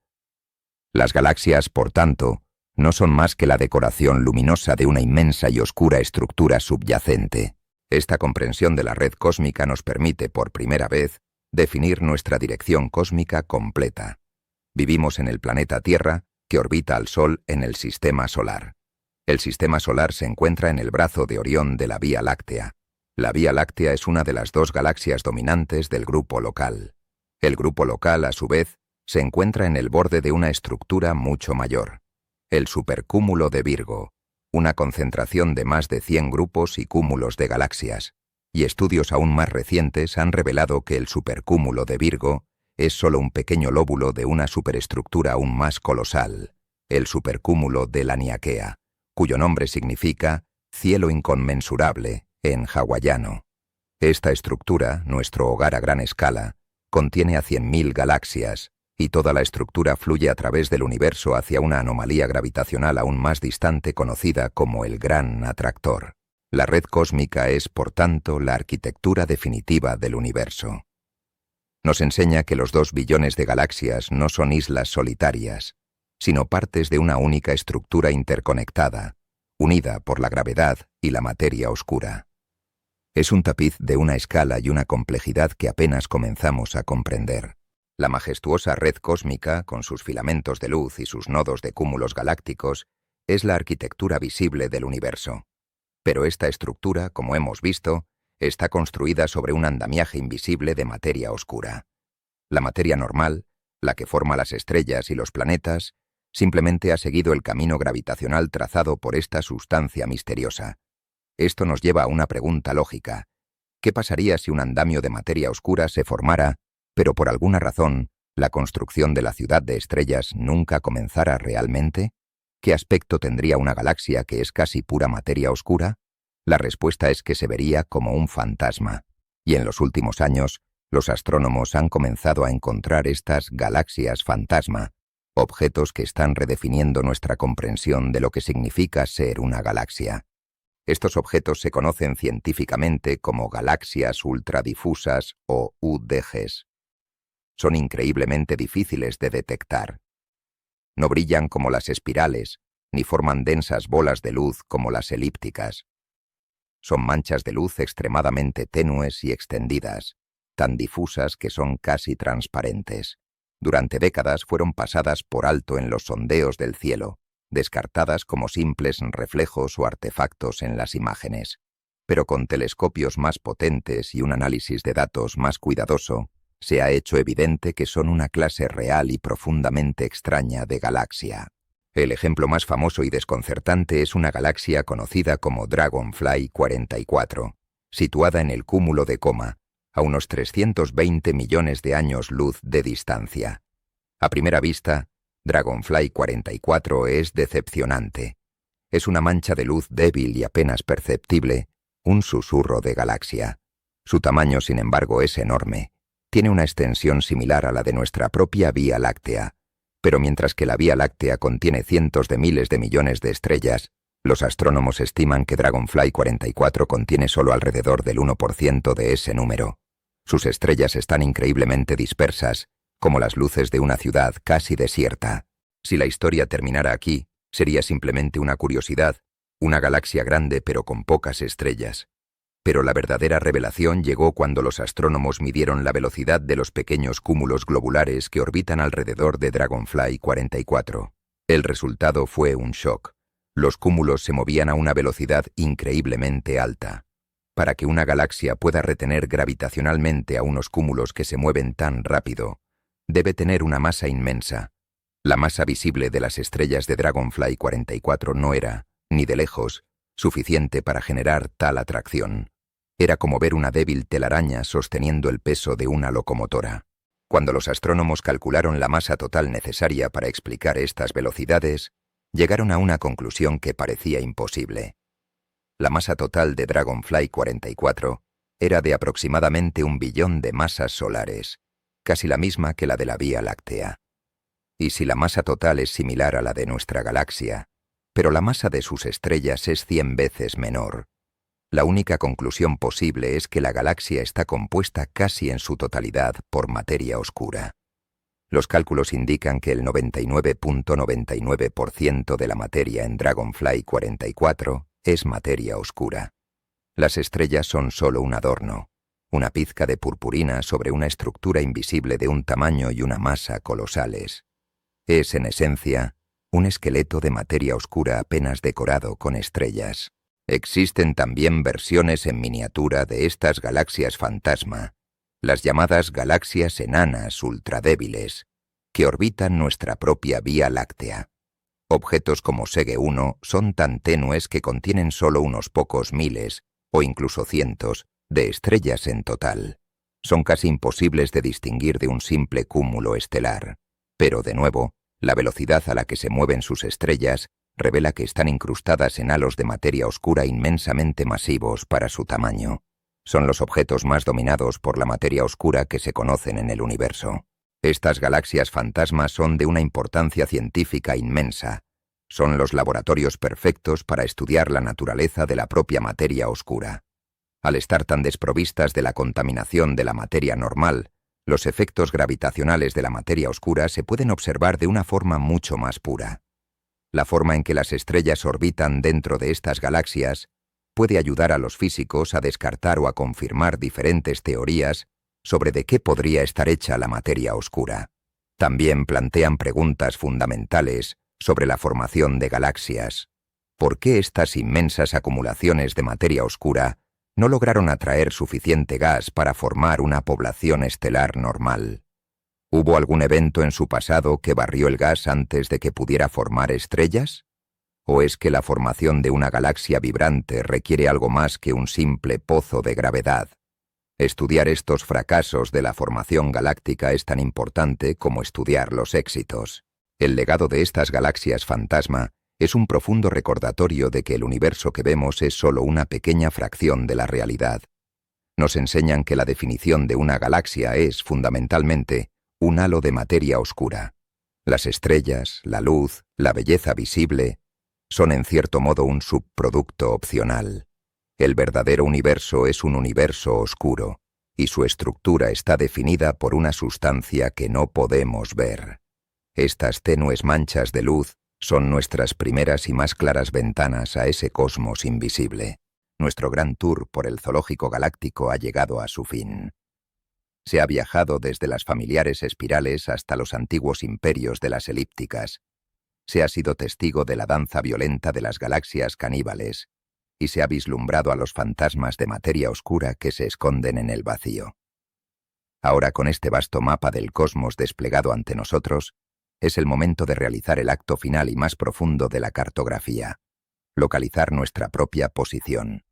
Las galaxias, por tanto, no son más que la decoración luminosa de una inmensa y oscura estructura subyacente. Esta comprensión de la red cósmica nos permite, por primera vez, definir nuestra dirección cósmica completa. Vivimos en el planeta Tierra, que orbita al Sol en el Sistema Solar. El Sistema Solar se encuentra en el brazo de Orión de la Vía Láctea. La Vía Láctea es una de las dos galaxias dominantes del grupo local. El grupo local, a su vez, se encuentra en el borde de una estructura mucho mayor, el supercúmulo de Virgo, una concentración de más de 100 grupos y cúmulos de galaxias, y estudios aún más recientes han revelado que el supercúmulo de Virgo es solo un pequeño lóbulo de una superestructura aún más colosal, el supercúmulo de Laniakea, cuyo nombre significa cielo inconmensurable en hawaiano. Esta estructura, nuestro hogar a gran escala, contiene a 100.000 galaxias, y toda la estructura fluye a través del universo hacia una anomalía gravitacional aún más distante conocida como el Gran Atractor. La red cósmica es, por tanto, la arquitectura definitiva del universo. Nos enseña que los 2 billones de galaxias no son islas solitarias, sino partes de una única estructura interconectada, unida por la gravedad y la materia oscura. Es un tapiz de una escala y una complejidad que apenas comenzamos a comprender. La majestuosa red cósmica, con sus filamentos de luz y sus nodos de cúmulos galácticos, es la arquitectura visible del universo. Pero esta estructura, como hemos visto, está construida sobre un andamiaje invisible de materia oscura. La materia normal, la que forma las estrellas y los planetas, simplemente ha seguido el camino gravitacional trazado por esta sustancia misteriosa. Esto nos lleva a una pregunta lógica. ¿Qué pasaría si un andamio de materia oscura se formara, pero por alguna razón, la construcción de la ciudad de estrellas nunca comenzara realmente? ¿Qué aspecto tendría una galaxia que es casi pura materia oscura? La respuesta es que se vería como un fantasma. Y en los últimos años, los astrónomos han comenzado a encontrar estas galaxias fantasma, objetos que están redefiniendo nuestra comprensión de lo que significa ser una galaxia. Estos objetos se conocen científicamente como galaxias ultradifusas o UDGs. Son increíblemente difíciles de detectar. No brillan como las espirales, ni forman densas bolas de luz como las elípticas. Son manchas de luz extremadamente tenues y extendidas, tan difusas que son casi transparentes. Durante décadas fueron pasadas por alto en los sondeos del cielo, descartadas como simples reflejos o artefactos en las imágenes. Pero con telescopios más potentes y un análisis de datos más cuidadoso, se ha hecho evidente que son una clase real y profundamente extraña de galaxia. El ejemplo más famoso y desconcertante es una galaxia conocida como Dragonfly 44, situada en el cúmulo de Coma, a unos 320 millones de años luz de distancia. A primera vista, Dragonfly 44 es decepcionante. Es una mancha de luz débil y apenas perceptible, un susurro de galaxia. Su tamaño, sin embargo, es enorme. Tiene una extensión similar a la de nuestra propia Vía Láctea, pero mientras que la Vía Láctea contiene cientos de miles de millones de estrellas, los astrónomos estiman que Dragonfly 44 contiene solo alrededor del 1% de ese número. Sus estrellas están increíblemente dispersas, como las luces de una ciudad casi desierta. Si la historia terminara aquí, Sería simplemente una curiosidad, una galaxia grande pero con pocas estrellas. Pero la verdadera revelación llegó cuando los astrónomos midieron la velocidad de los pequeños cúmulos globulares que orbitan alrededor de Dragonfly 44. El resultado fue un shock. Los cúmulos se movían a una velocidad increíblemente alta. Para que una galaxia pueda retener gravitacionalmente a unos cúmulos que se mueven tan rápido, debe tener una masa inmensa. La masa visible de las estrellas de Dragonfly 44 no era, ni de lejos, suficiente para generar tal atracción. Era como ver una débil telaraña sosteniendo el peso de una locomotora. Cuando los astrónomos calcularon la masa total necesaria para explicar estas velocidades, llegaron a una conclusión que parecía imposible. La masa total de Dragonfly 44 era de aproximadamente 1 billón de masas solares, casi la misma que la de la Vía Láctea. Y si la masa total es similar a la de nuestra galaxia, pero la masa de sus estrellas es 100 veces menor, la única conclusión posible es que la galaxia está compuesta casi en su totalidad por materia oscura. Los cálculos indican que el 99.99% de la materia en Dragonfly 44 es materia oscura. Las estrellas son solo un adorno, una pizca de purpurina sobre una estructura invisible de un tamaño y una masa colosales. Es, en esencia, un esqueleto de materia oscura apenas decorado con estrellas. Existen también versiones en miniatura de estas galaxias fantasma, las llamadas galaxias enanas ultradébiles, que orbitan nuestra propia Vía Láctea. Objetos como Sege 1 son tan tenues que contienen solo unos pocos miles, o incluso cientos, de estrellas en total. Son casi imposibles de distinguir de un simple cúmulo estelar. Pero, de nuevo, la velocidad a la que se mueven sus estrellas revela que están incrustadas en halos de materia oscura inmensamente masivos para su tamaño. Son los objetos más dominados por la materia oscura que se conocen en el universo. Estas galaxias fantasmas son de una importancia científica inmensa. Son los laboratorios perfectos para estudiar la naturaleza de la propia materia oscura. Al estar tan desprovistas de la contaminación de la materia normal, los efectos gravitacionales de la materia oscura se pueden observar de una forma mucho más pura. La forma en que las estrellas orbitan dentro de estas galaxias puede ayudar a los físicos a descartar o a confirmar diferentes teorías sobre de qué podría estar hecha la materia oscura. También plantean preguntas fundamentales sobre la formación de galaxias. ¿Por qué estas inmensas acumulaciones de materia oscura no lograron atraer suficiente gas para formar una población estelar normal? ¿Hubo algún evento en su pasado que barrió el gas antes de que pudiera formar estrellas? ¿O es que la formación de una galaxia vibrante requiere algo más que un simple pozo de gravedad? Estudiar estos fracasos de la formación galáctica es tan importante como estudiar los éxitos. El legado de estas galaxias fantasma es un profundo recordatorio de que el universo que vemos es solo una pequeña fracción de la realidad. Nos enseñan que la definición de una galaxia es, fundamentalmente, un halo de materia oscura. Las estrellas, la luz, la belleza visible, son en cierto modo un subproducto opcional. El verdadero universo es un universo oscuro, y su estructura está definida por una sustancia que no podemos ver. Estas tenues manchas de luz son nuestras primeras y más claras ventanas a ese cosmos invisible. Nuestro gran tour por el zoológico galáctico ha llegado a su fin. Se ha viajado desde las familiares espirales hasta los antiguos imperios de las elípticas. Se ha sido testigo de la danza violenta de las galaxias caníbales y se ha vislumbrado a los fantasmas de materia oscura que se esconden en el vacío. Ahora, con este vasto mapa del cosmos desplegado ante nosotros, es el momento de realizar el acto final y más profundo de la cartografía, localizar nuestra propia posición.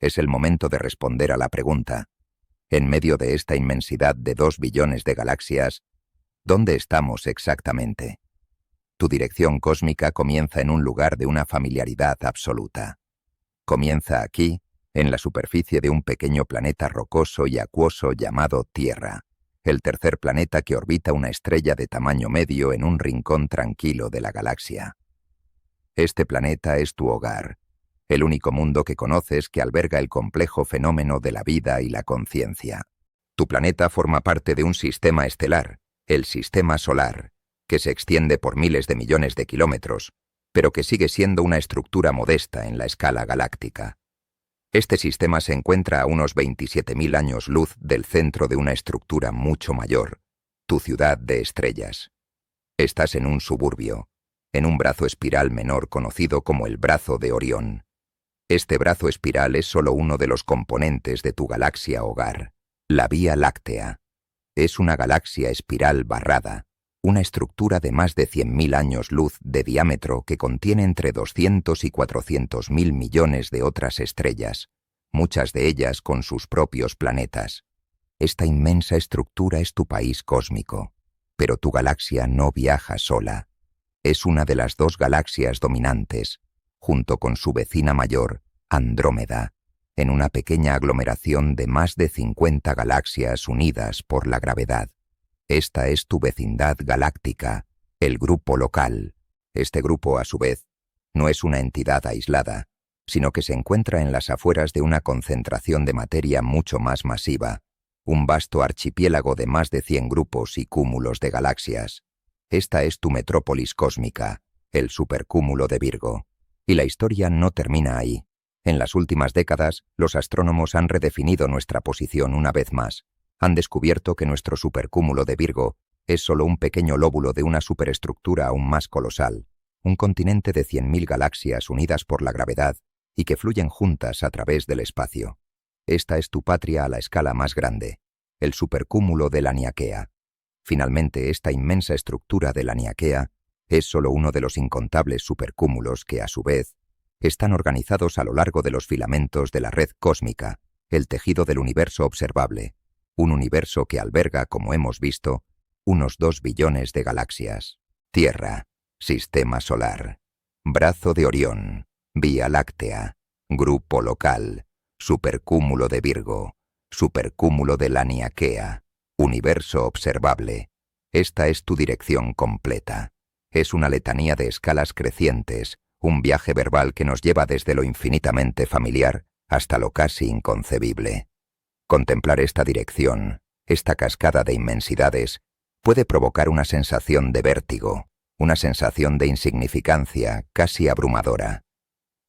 Es el momento de responder a la pregunta: en medio de esta inmensidad de 2 billones de galaxias, ¿dónde estamos exactamente? Tu dirección cósmica comienza en un lugar de una familiaridad absoluta. Comienza aquí, en la superficie de un pequeño planeta rocoso y acuoso llamado Tierra, el tercer planeta que orbita una estrella de tamaño medio en un rincón tranquilo de la galaxia. Este planeta es tu hogar, el único mundo que conoces que alberga el complejo fenómeno de la vida y la conciencia. Tu planeta forma parte de un sistema estelar, el Sistema Solar, que se extiende por miles de millones de kilómetros, pero que sigue siendo una estructura modesta en la escala galáctica. Este sistema se encuentra a unos 27.000 años luz del centro de una estructura mucho mayor, tu ciudad de estrellas. Estás en un suburbio, en un brazo espiral menor conocido como el brazo de Orión. Este brazo espiral es solo uno de los componentes de tu galaxia hogar, la Vía Láctea. Es una galaxia espiral barrada, una estructura de más de 100.000 años luz de diámetro que contiene entre 200 y 400.000 millones de otras estrellas, muchas de ellas con sus propios planetas. Esta inmensa estructura es tu país cósmico, pero tu galaxia no viaja sola. Es una de las dos galaxias dominantes, junto con su vecina mayor, Andrómeda, en una pequeña aglomeración de más de 50 galaxias unidas por la gravedad. Esta es tu vecindad galáctica, el grupo local. Este grupo, a su vez, no es una entidad aislada, sino que se encuentra en las afueras de una concentración de materia mucho más masiva, un vasto archipiélago de más de 100 grupos y cúmulos de galaxias. Esta es tu metrópolis cósmica, el supercúmulo de Virgo. Y la historia no termina ahí. En las últimas décadas, los astrónomos han redefinido nuestra posición una vez más. Han descubierto que nuestro supercúmulo de Virgo es solo un pequeño lóbulo de una superestructura aún más colosal, un continente de 100.000 galaxias unidas por la gravedad y que fluyen juntas a través del espacio. Esta es tu patria a la escala más grande, el supercúmulo de Laniakea. Finalmente, esta inmensa estructura de Laniakea es solo uno de los incontables supercúmulos que, a su vez, están organizados a lo largo de los filamentos de la red cósmica, el tejido del universo observable, un universo que alberga, como hemos visto, unos 2 billones de galaxias. Tierra, Sistema Solar, Brazo de Orión, Vía Láctea, Grupo Local, Supercúmulo de Virgo, Supercúmulo de Laniakea, Universo Observable. Esta es tu dirección completa. Es una letanía de escalas crecientes, un viaje verbal que nos lleva desde lo infinitamente familiar hasta lo casi inconcebible. Contemplar esta dirección, esta cascada de inmensidades, puede provocar una sensación de vértigo, una sensación de insignificancia casi abrumadora.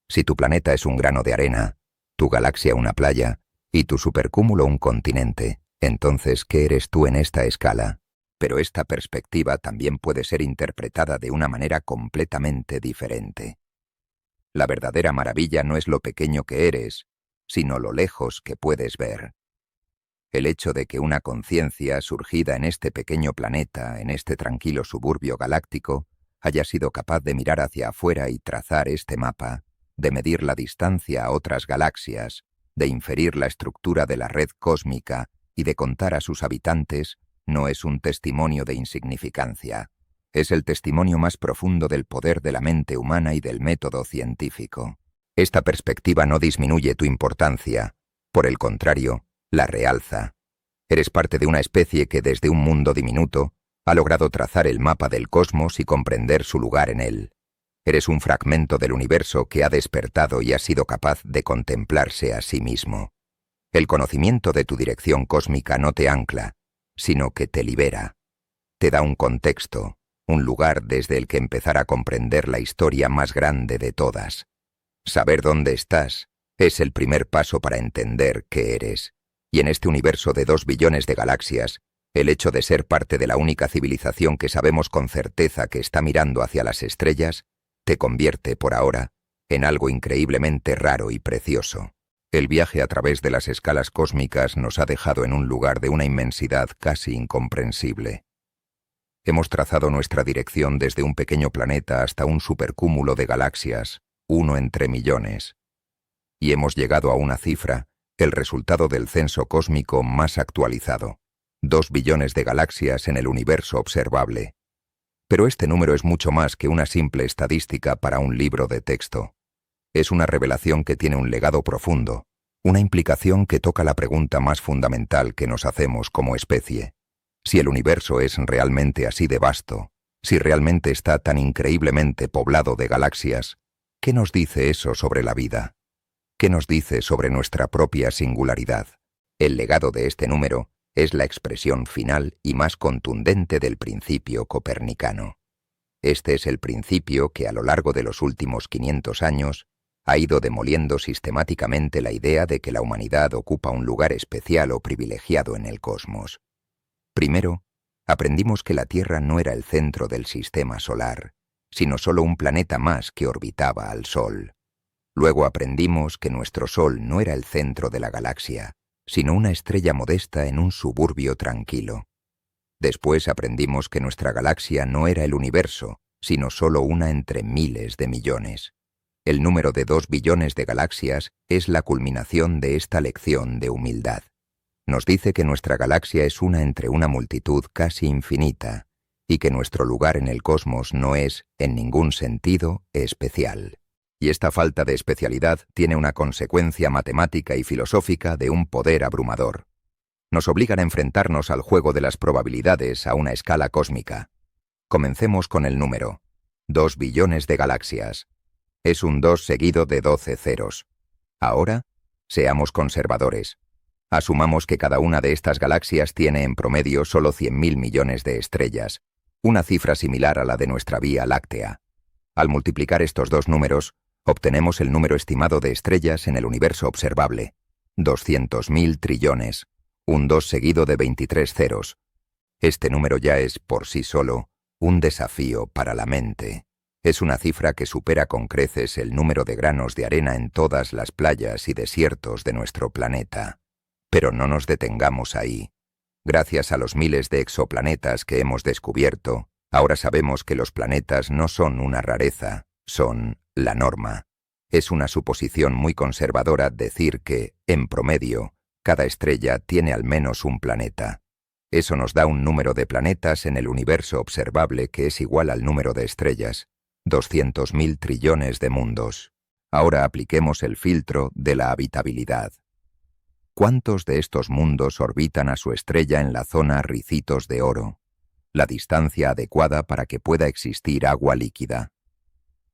Si tu planeta es un grano de arena, tu galaxia una playa y tu supercúmulo un continente, entonces, ¿qué eres tú en esta escala? Pero esta perspectiva también puede ser interpretada de una manera completamente diferente. La verdadera maravilla no es lo pequeño que eres, sino lo lejos que puedes ver. El hecho de que una conciencia surgida en este pequeño planeta, en este tranquilo suburbio galáctico, haya sido capaz de mirar hacia afuera y trazar este mapa, de medir la distancia a otras galaxias, de inferir la estructura de la red cósmica y de contar a sus habitantes, no es un testimonio de insignificancia. Es el testimonio más profundo del poder de la mente humana y del método científico. Esta perspectiva no disminuye tu importancia, por el contrario, la realza. Eres parte de una especie que desde un mundo diminuto ha logrado trazar el mapa del cosmos y comprender su lugar en él. Eres un fragmento del universo que ha despertado y ha sido capaz de contemplarse a sí mismo. El conocimiento de tu dirección cósmica no te ancla, sino que te libera. Te da un contexto, un lugar desde el que empezar a comprender la historia más grande de todas. Saber dónde estás es el primer paso para entender qué eres. Y en este universo de 2 billones de galaxias, el hecho de ser parte de la única civilización que sabemos con certeza que está mirando hacia las estrellas, te convierte, por ahora, en algo increíblemente raro y precioso. El viaje a través de las escalas cósmicas nos ha dejado en un lugar de una inmensidad casi incomprensible. Hemos trazado nuestra dirección desde un pequeño planeta hasta un supercúmulo de galaxias, uno entre millones. Y hemos llegado a una cifra, el resultado del censo cósmico más actualizado, 2 billones de galaxias en el universo observable. Pero este número es mucho más que una simple estadística para un libro de texto. Es una revelación que tiene un legado profundo, una implicación que toca la pregunta más fundamental que nos hacemos como especie. Si el universo es realmente así de vasto, si realmente está tan increíblemente poblado de galaxias, ¿qué nos dice eso sobre la vida? ¿Qué nos dice sobre nuestra propia singularidad? El legado de este número es la expresión final y más contundente del principio copernicano. Este es el principio que a lo largo de los últimos 500 años ha ido demoliendo sistemáticamente la idea de que la humanidad ocupa un lugar especial o privilegiado en el cosmos. Primero, aprendimos que la Tierra no era el centro del sistema solar, sino solo un planeta más que orbitaba al Sol. Luego aprendimos que nuestro Sol no era el centro de la galaxia, sino una estrella modesta en un suburbio tranquilo. Después aprendimos que nuestra galaxia no era el universo, sino solo una entre miles de millones. El número de 2 billones de galaxias es la culminación de esta lección de humildad. Nos dice que nuestra galaxia es una entre una multitud casi infinita, y que nuestro lugar en el cosmos no es, en ningún sentido, especial. Y esta falta de especialidad tiene una consecuencia matemática y filosófica de un poder abrumador. Nos obligan a enfrentarnos al juego de las probabilidades a una escala cósmica. Comencemos con el número. 2 billones de galaxias. Es un 2 seguido de 12 ceros. Ahora, seamos conservadores. Asumamos que cada una de estas galaxias tiene en promedio solo 100.000 millones de estrellas, una cifra similar a la de nuestra Vía Láctea. Al multiplicar estos dos números, obtenemos el número estimado de estrellas en el universo observable, 200.000 trillones, un 2 seguido de 23 ceros. Este número ya es, por sí solo, un desafío para la mente. Es una cifra que supera con creces el número de granos de arena en todas las playas y desiertos de nuestro planeta. Pero no nos detengamos ahí. Gracias a los miles de exoplanetas que hemos descubierto, ahora sabemos que los planetas no son una rareza, son la norma. Es una suposición muy conservadora decir que, en promedio, cada estrella tiene al menos un planeta. Eso nos da un número de planetas en el universo observable que es igual al número de estrellas, 200.000 trillones de mundos. Ahora apliquemos el filtro de la habitabilidad. ¿Cuántos de estos mundos orbitan a su estrella en la zona Ricitos de Oro? La distancia adecuada para que pueda existir agua líquida.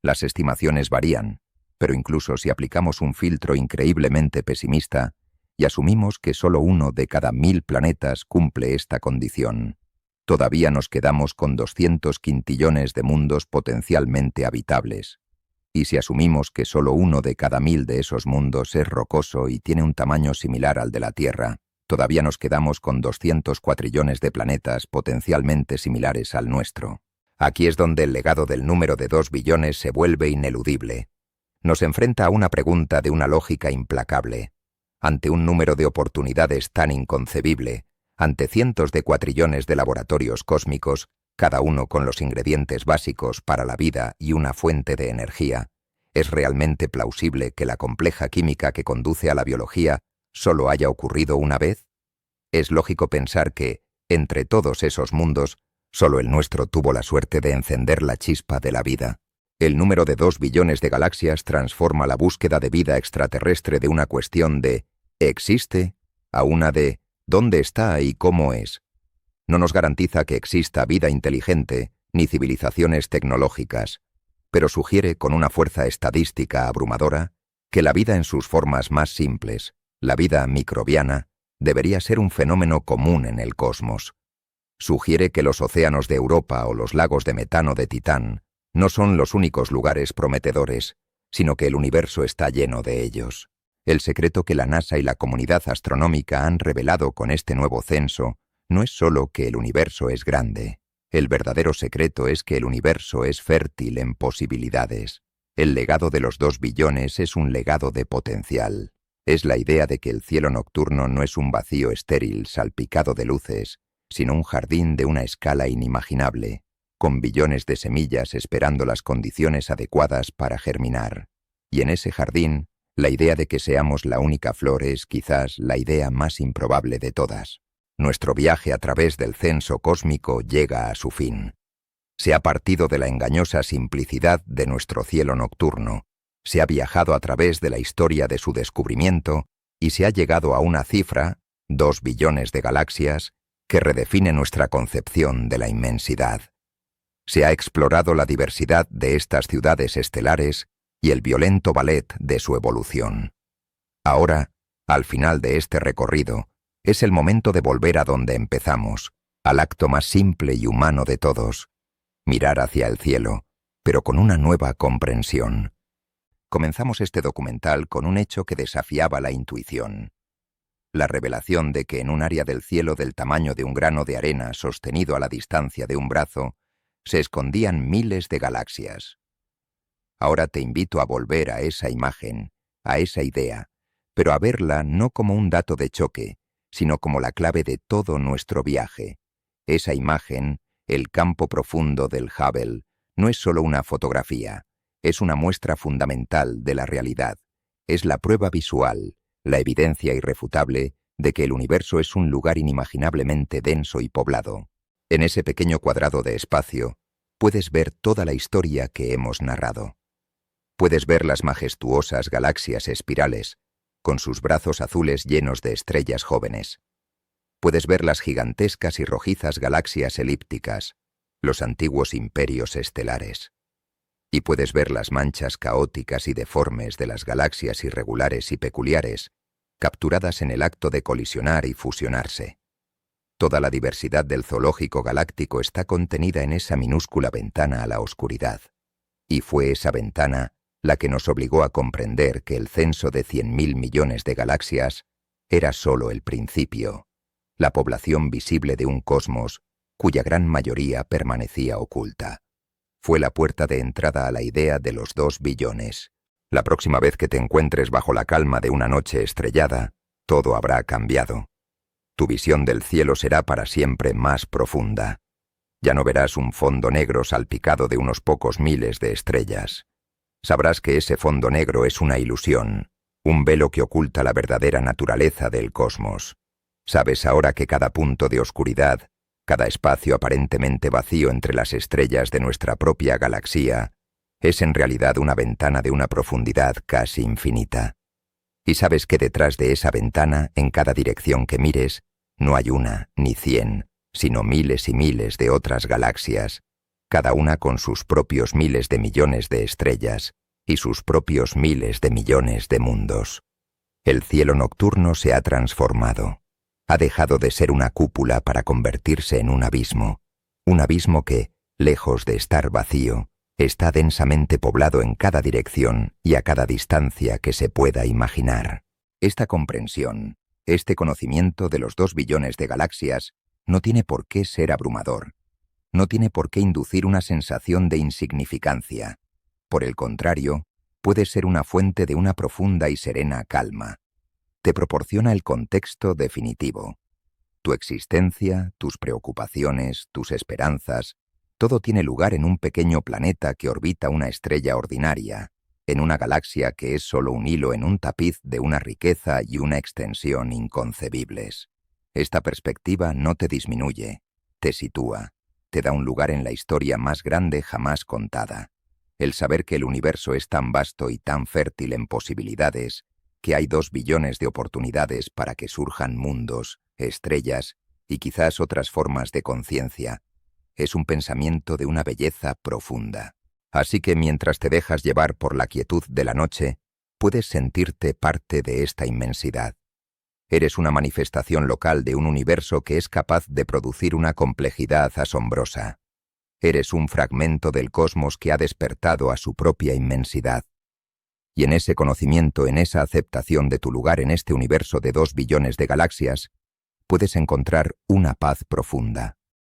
Las estimaciones varían, pero incluso si aplicamos un filtro increíblemente pesimista y asumimos que solo uno de cada 1000 planetas cumple esta condición, todavía nos quedamos con 200 quintillones de mundos potencialmente habitables. Y si asumimos que solo uno de cada 1000 de esos mundos es rocoso y tiene un tamaño similar al de la Tierra, todavía nos quedamos con 200 cuatrillones de planetas potencialmente similares al nuestro. Aquí es donde el legado del número de 2 billones se vuelve ineludible. Nos enfrenta a una pregunta de una lógica implacable. Ante un número de oportunidades tan inconcebible, ante cientos de cuatrillones de laboratorios cósmicos, cada uno con los ingredientes básicos para la vida y una fuente de energía, ¿es realmente plausible que la compleja química que conduce a la biología solo haya ocurrido una vez? Es lógico pensar que, entre todos esos mundos, solo el nuestro tuvo la suerte de encender la chispa de la vida. El número de 2 billones de galaxias transforma la búsqueda de vida extraterrestre de una cuestión de ¿existe? A una de ¿dónde está y cómo es? No nos garantiza que exista vida inteligente ni civilizaciones tecnológicas, pero sugiere con una fuerza estadística abrumadora que la vida en sus formas más simples, la vida microbiana, debería ser un fenómeno común en el cosmos. Sugiere que los océanos de Europa o los lagos de metano de Titán no son los únicos lugares prometedores, sino que el universo está lleno de ellos. El secreto que la NASA y la comunidad astronómica han revelado con este nuevo censo no es solo que el universo es grande. El verdadero secreto es que el universo es fértil en posibilidades. El legado de los 2 billones es un legado de potencial. Es la idea de que el cielo nocturno no es un vacío estéril salpicado de luces, sino un jardín de una escala inimaginable, con billones de semillas esperando las condiciones adecuadas para germinar. Y en ese jardín, la idea de que seamos la única flor es quizás la idea más improbable de todas. Nuestro viaje a través del censo cósmico llega a su fin. Se ha partido de la engañosa simplicidad de nuestro cielo nocturno, se ha viajado a través de la historia de su descubrimiento y se ha llegado a una cifra, 2 billones de galaxias, que redefine nuestra concepción de la inmensidad. Se ha explorado la diversidad de estas ciudades estelares y el violento ballet de su evolución. Ahora, al final de este recorrido, es el momento de volver a donde empezamos, al acto más simple y humano de todos, mirar hacia el cielo, pero con una nueva comprensión. Comenzamos este documental con un hecho que desafiaba la intuición. La revelación de que en un área del cielo del tamaño de un grano de arena sostenido a la distancia de un brazo, se escondían miles de galaxias. Ahora te invito a volver a esa imagen, a esa idea, pero a verla no como un dato de choque, sino como la clave de todo nuestro viaje. Esa imagen, el campo profundo del Hubble, no es solo una fotografía, es una muestra fundamental de la realidad. Es la prueba visual, la evidencia irrefutable de que el universo es un lugar inimaginablemente denso y poblado. En ese pequeño cuadrado de espacio, puedes ver toda la historia que hemos narrado. Puedes ver las majestuosas galaxias espirales, con sus brazos azules llenos de estrellas jóvenes. Puedes ver las gigantescas y rojizas galaxias elípticas, los antiguos imperios estelares. Y puedes ver las manchas caóticas y deformes de las galaxias irregulares y peculiares, capturadas en el acto de colisionar y fusionarse. Toda la diversidad del zoológico galáctico está contenida en esa minúscula ventana a la oscuridad. Y fue esa ventana la que nos obligó a comprender que el censo de 100.000 millones de galaxias era solo el principio, la población visible de un cosmos cuya gran mayoría permanecía oculta. Fue la puerta de entrada a la idea de los 2 billones. La próxima vez que te encuentres bajo la calma de una noche estrellada, todo habrá cambiado. Tu visión del cielo será para siempre más profunda. Ya no verás un fondo negro salpicado de unos pocos miles de estrellas. Sabrás que ese fondo negro es una ilusión, un velo que oculta la verdadera naturaleza del cosmos. Sabes ahora que cada punto de oscuridad, cada espacio aparentemente vacío entre las estrellas de nuestra propia galaxia, es en realidad una ventana de una profundidad casi infinita. Y sabes que detrás de esa ventana, en cada dirección que mires, no hay una ni 100, sino miles y miles de otras galaxias, cada una con sus propios miles de millones de estrellas y sus propios miles de millones de mundos. El cielo nocturno se ha transformado. Ha dejado de ser una cúpula para convertirse en un abismo que, lejos de estar vacío, está densamente poblado en cada dirección y a cada distancia que se pueda imaginar. Esta comprensión, este conocimiento de los 2 billones de galaxias, no tiene por qué ser abrumador. No tiene por qué inducir una sensación de insignificancia. Por el contrario, puede ser una fuente de una profunda y serena calma. Te proporciona el contexto definitivo. Tu existencia, tus preocupaciones, tus esperanzas, todo tiene lugar en un pequeño planeta que orbita una estrella ordinaria, en una galaxia que es solo un hilo en un tapiz de una riqueza y una extensión inconcebibles. Esta perspectiva no te disminuye, te sitúa, te da un lugar en la historia más grande jamás contada. El saber que el universo es tan vasto y tan fértil en posibilidades, que hay 2 billones de oportunidades para que surjan mundos, estrellas y quizás otras formas de conciencia, es un pensamiento de una belleza profunda. Así que mientras te dejas llevar por la quietud de la noche, puedes sentirte parte de esta inmensidad. Eres una manifestación local de un universo que es capaz de producir una complejidad asombrosa. Eres un fragmento del cosmos que ha despertado a su propia inmensidad. Y en ese conocimiento, en esa aceptación de tu lugar en este universo de 2 billones de galaxias, puedes encontrar una paz profunda.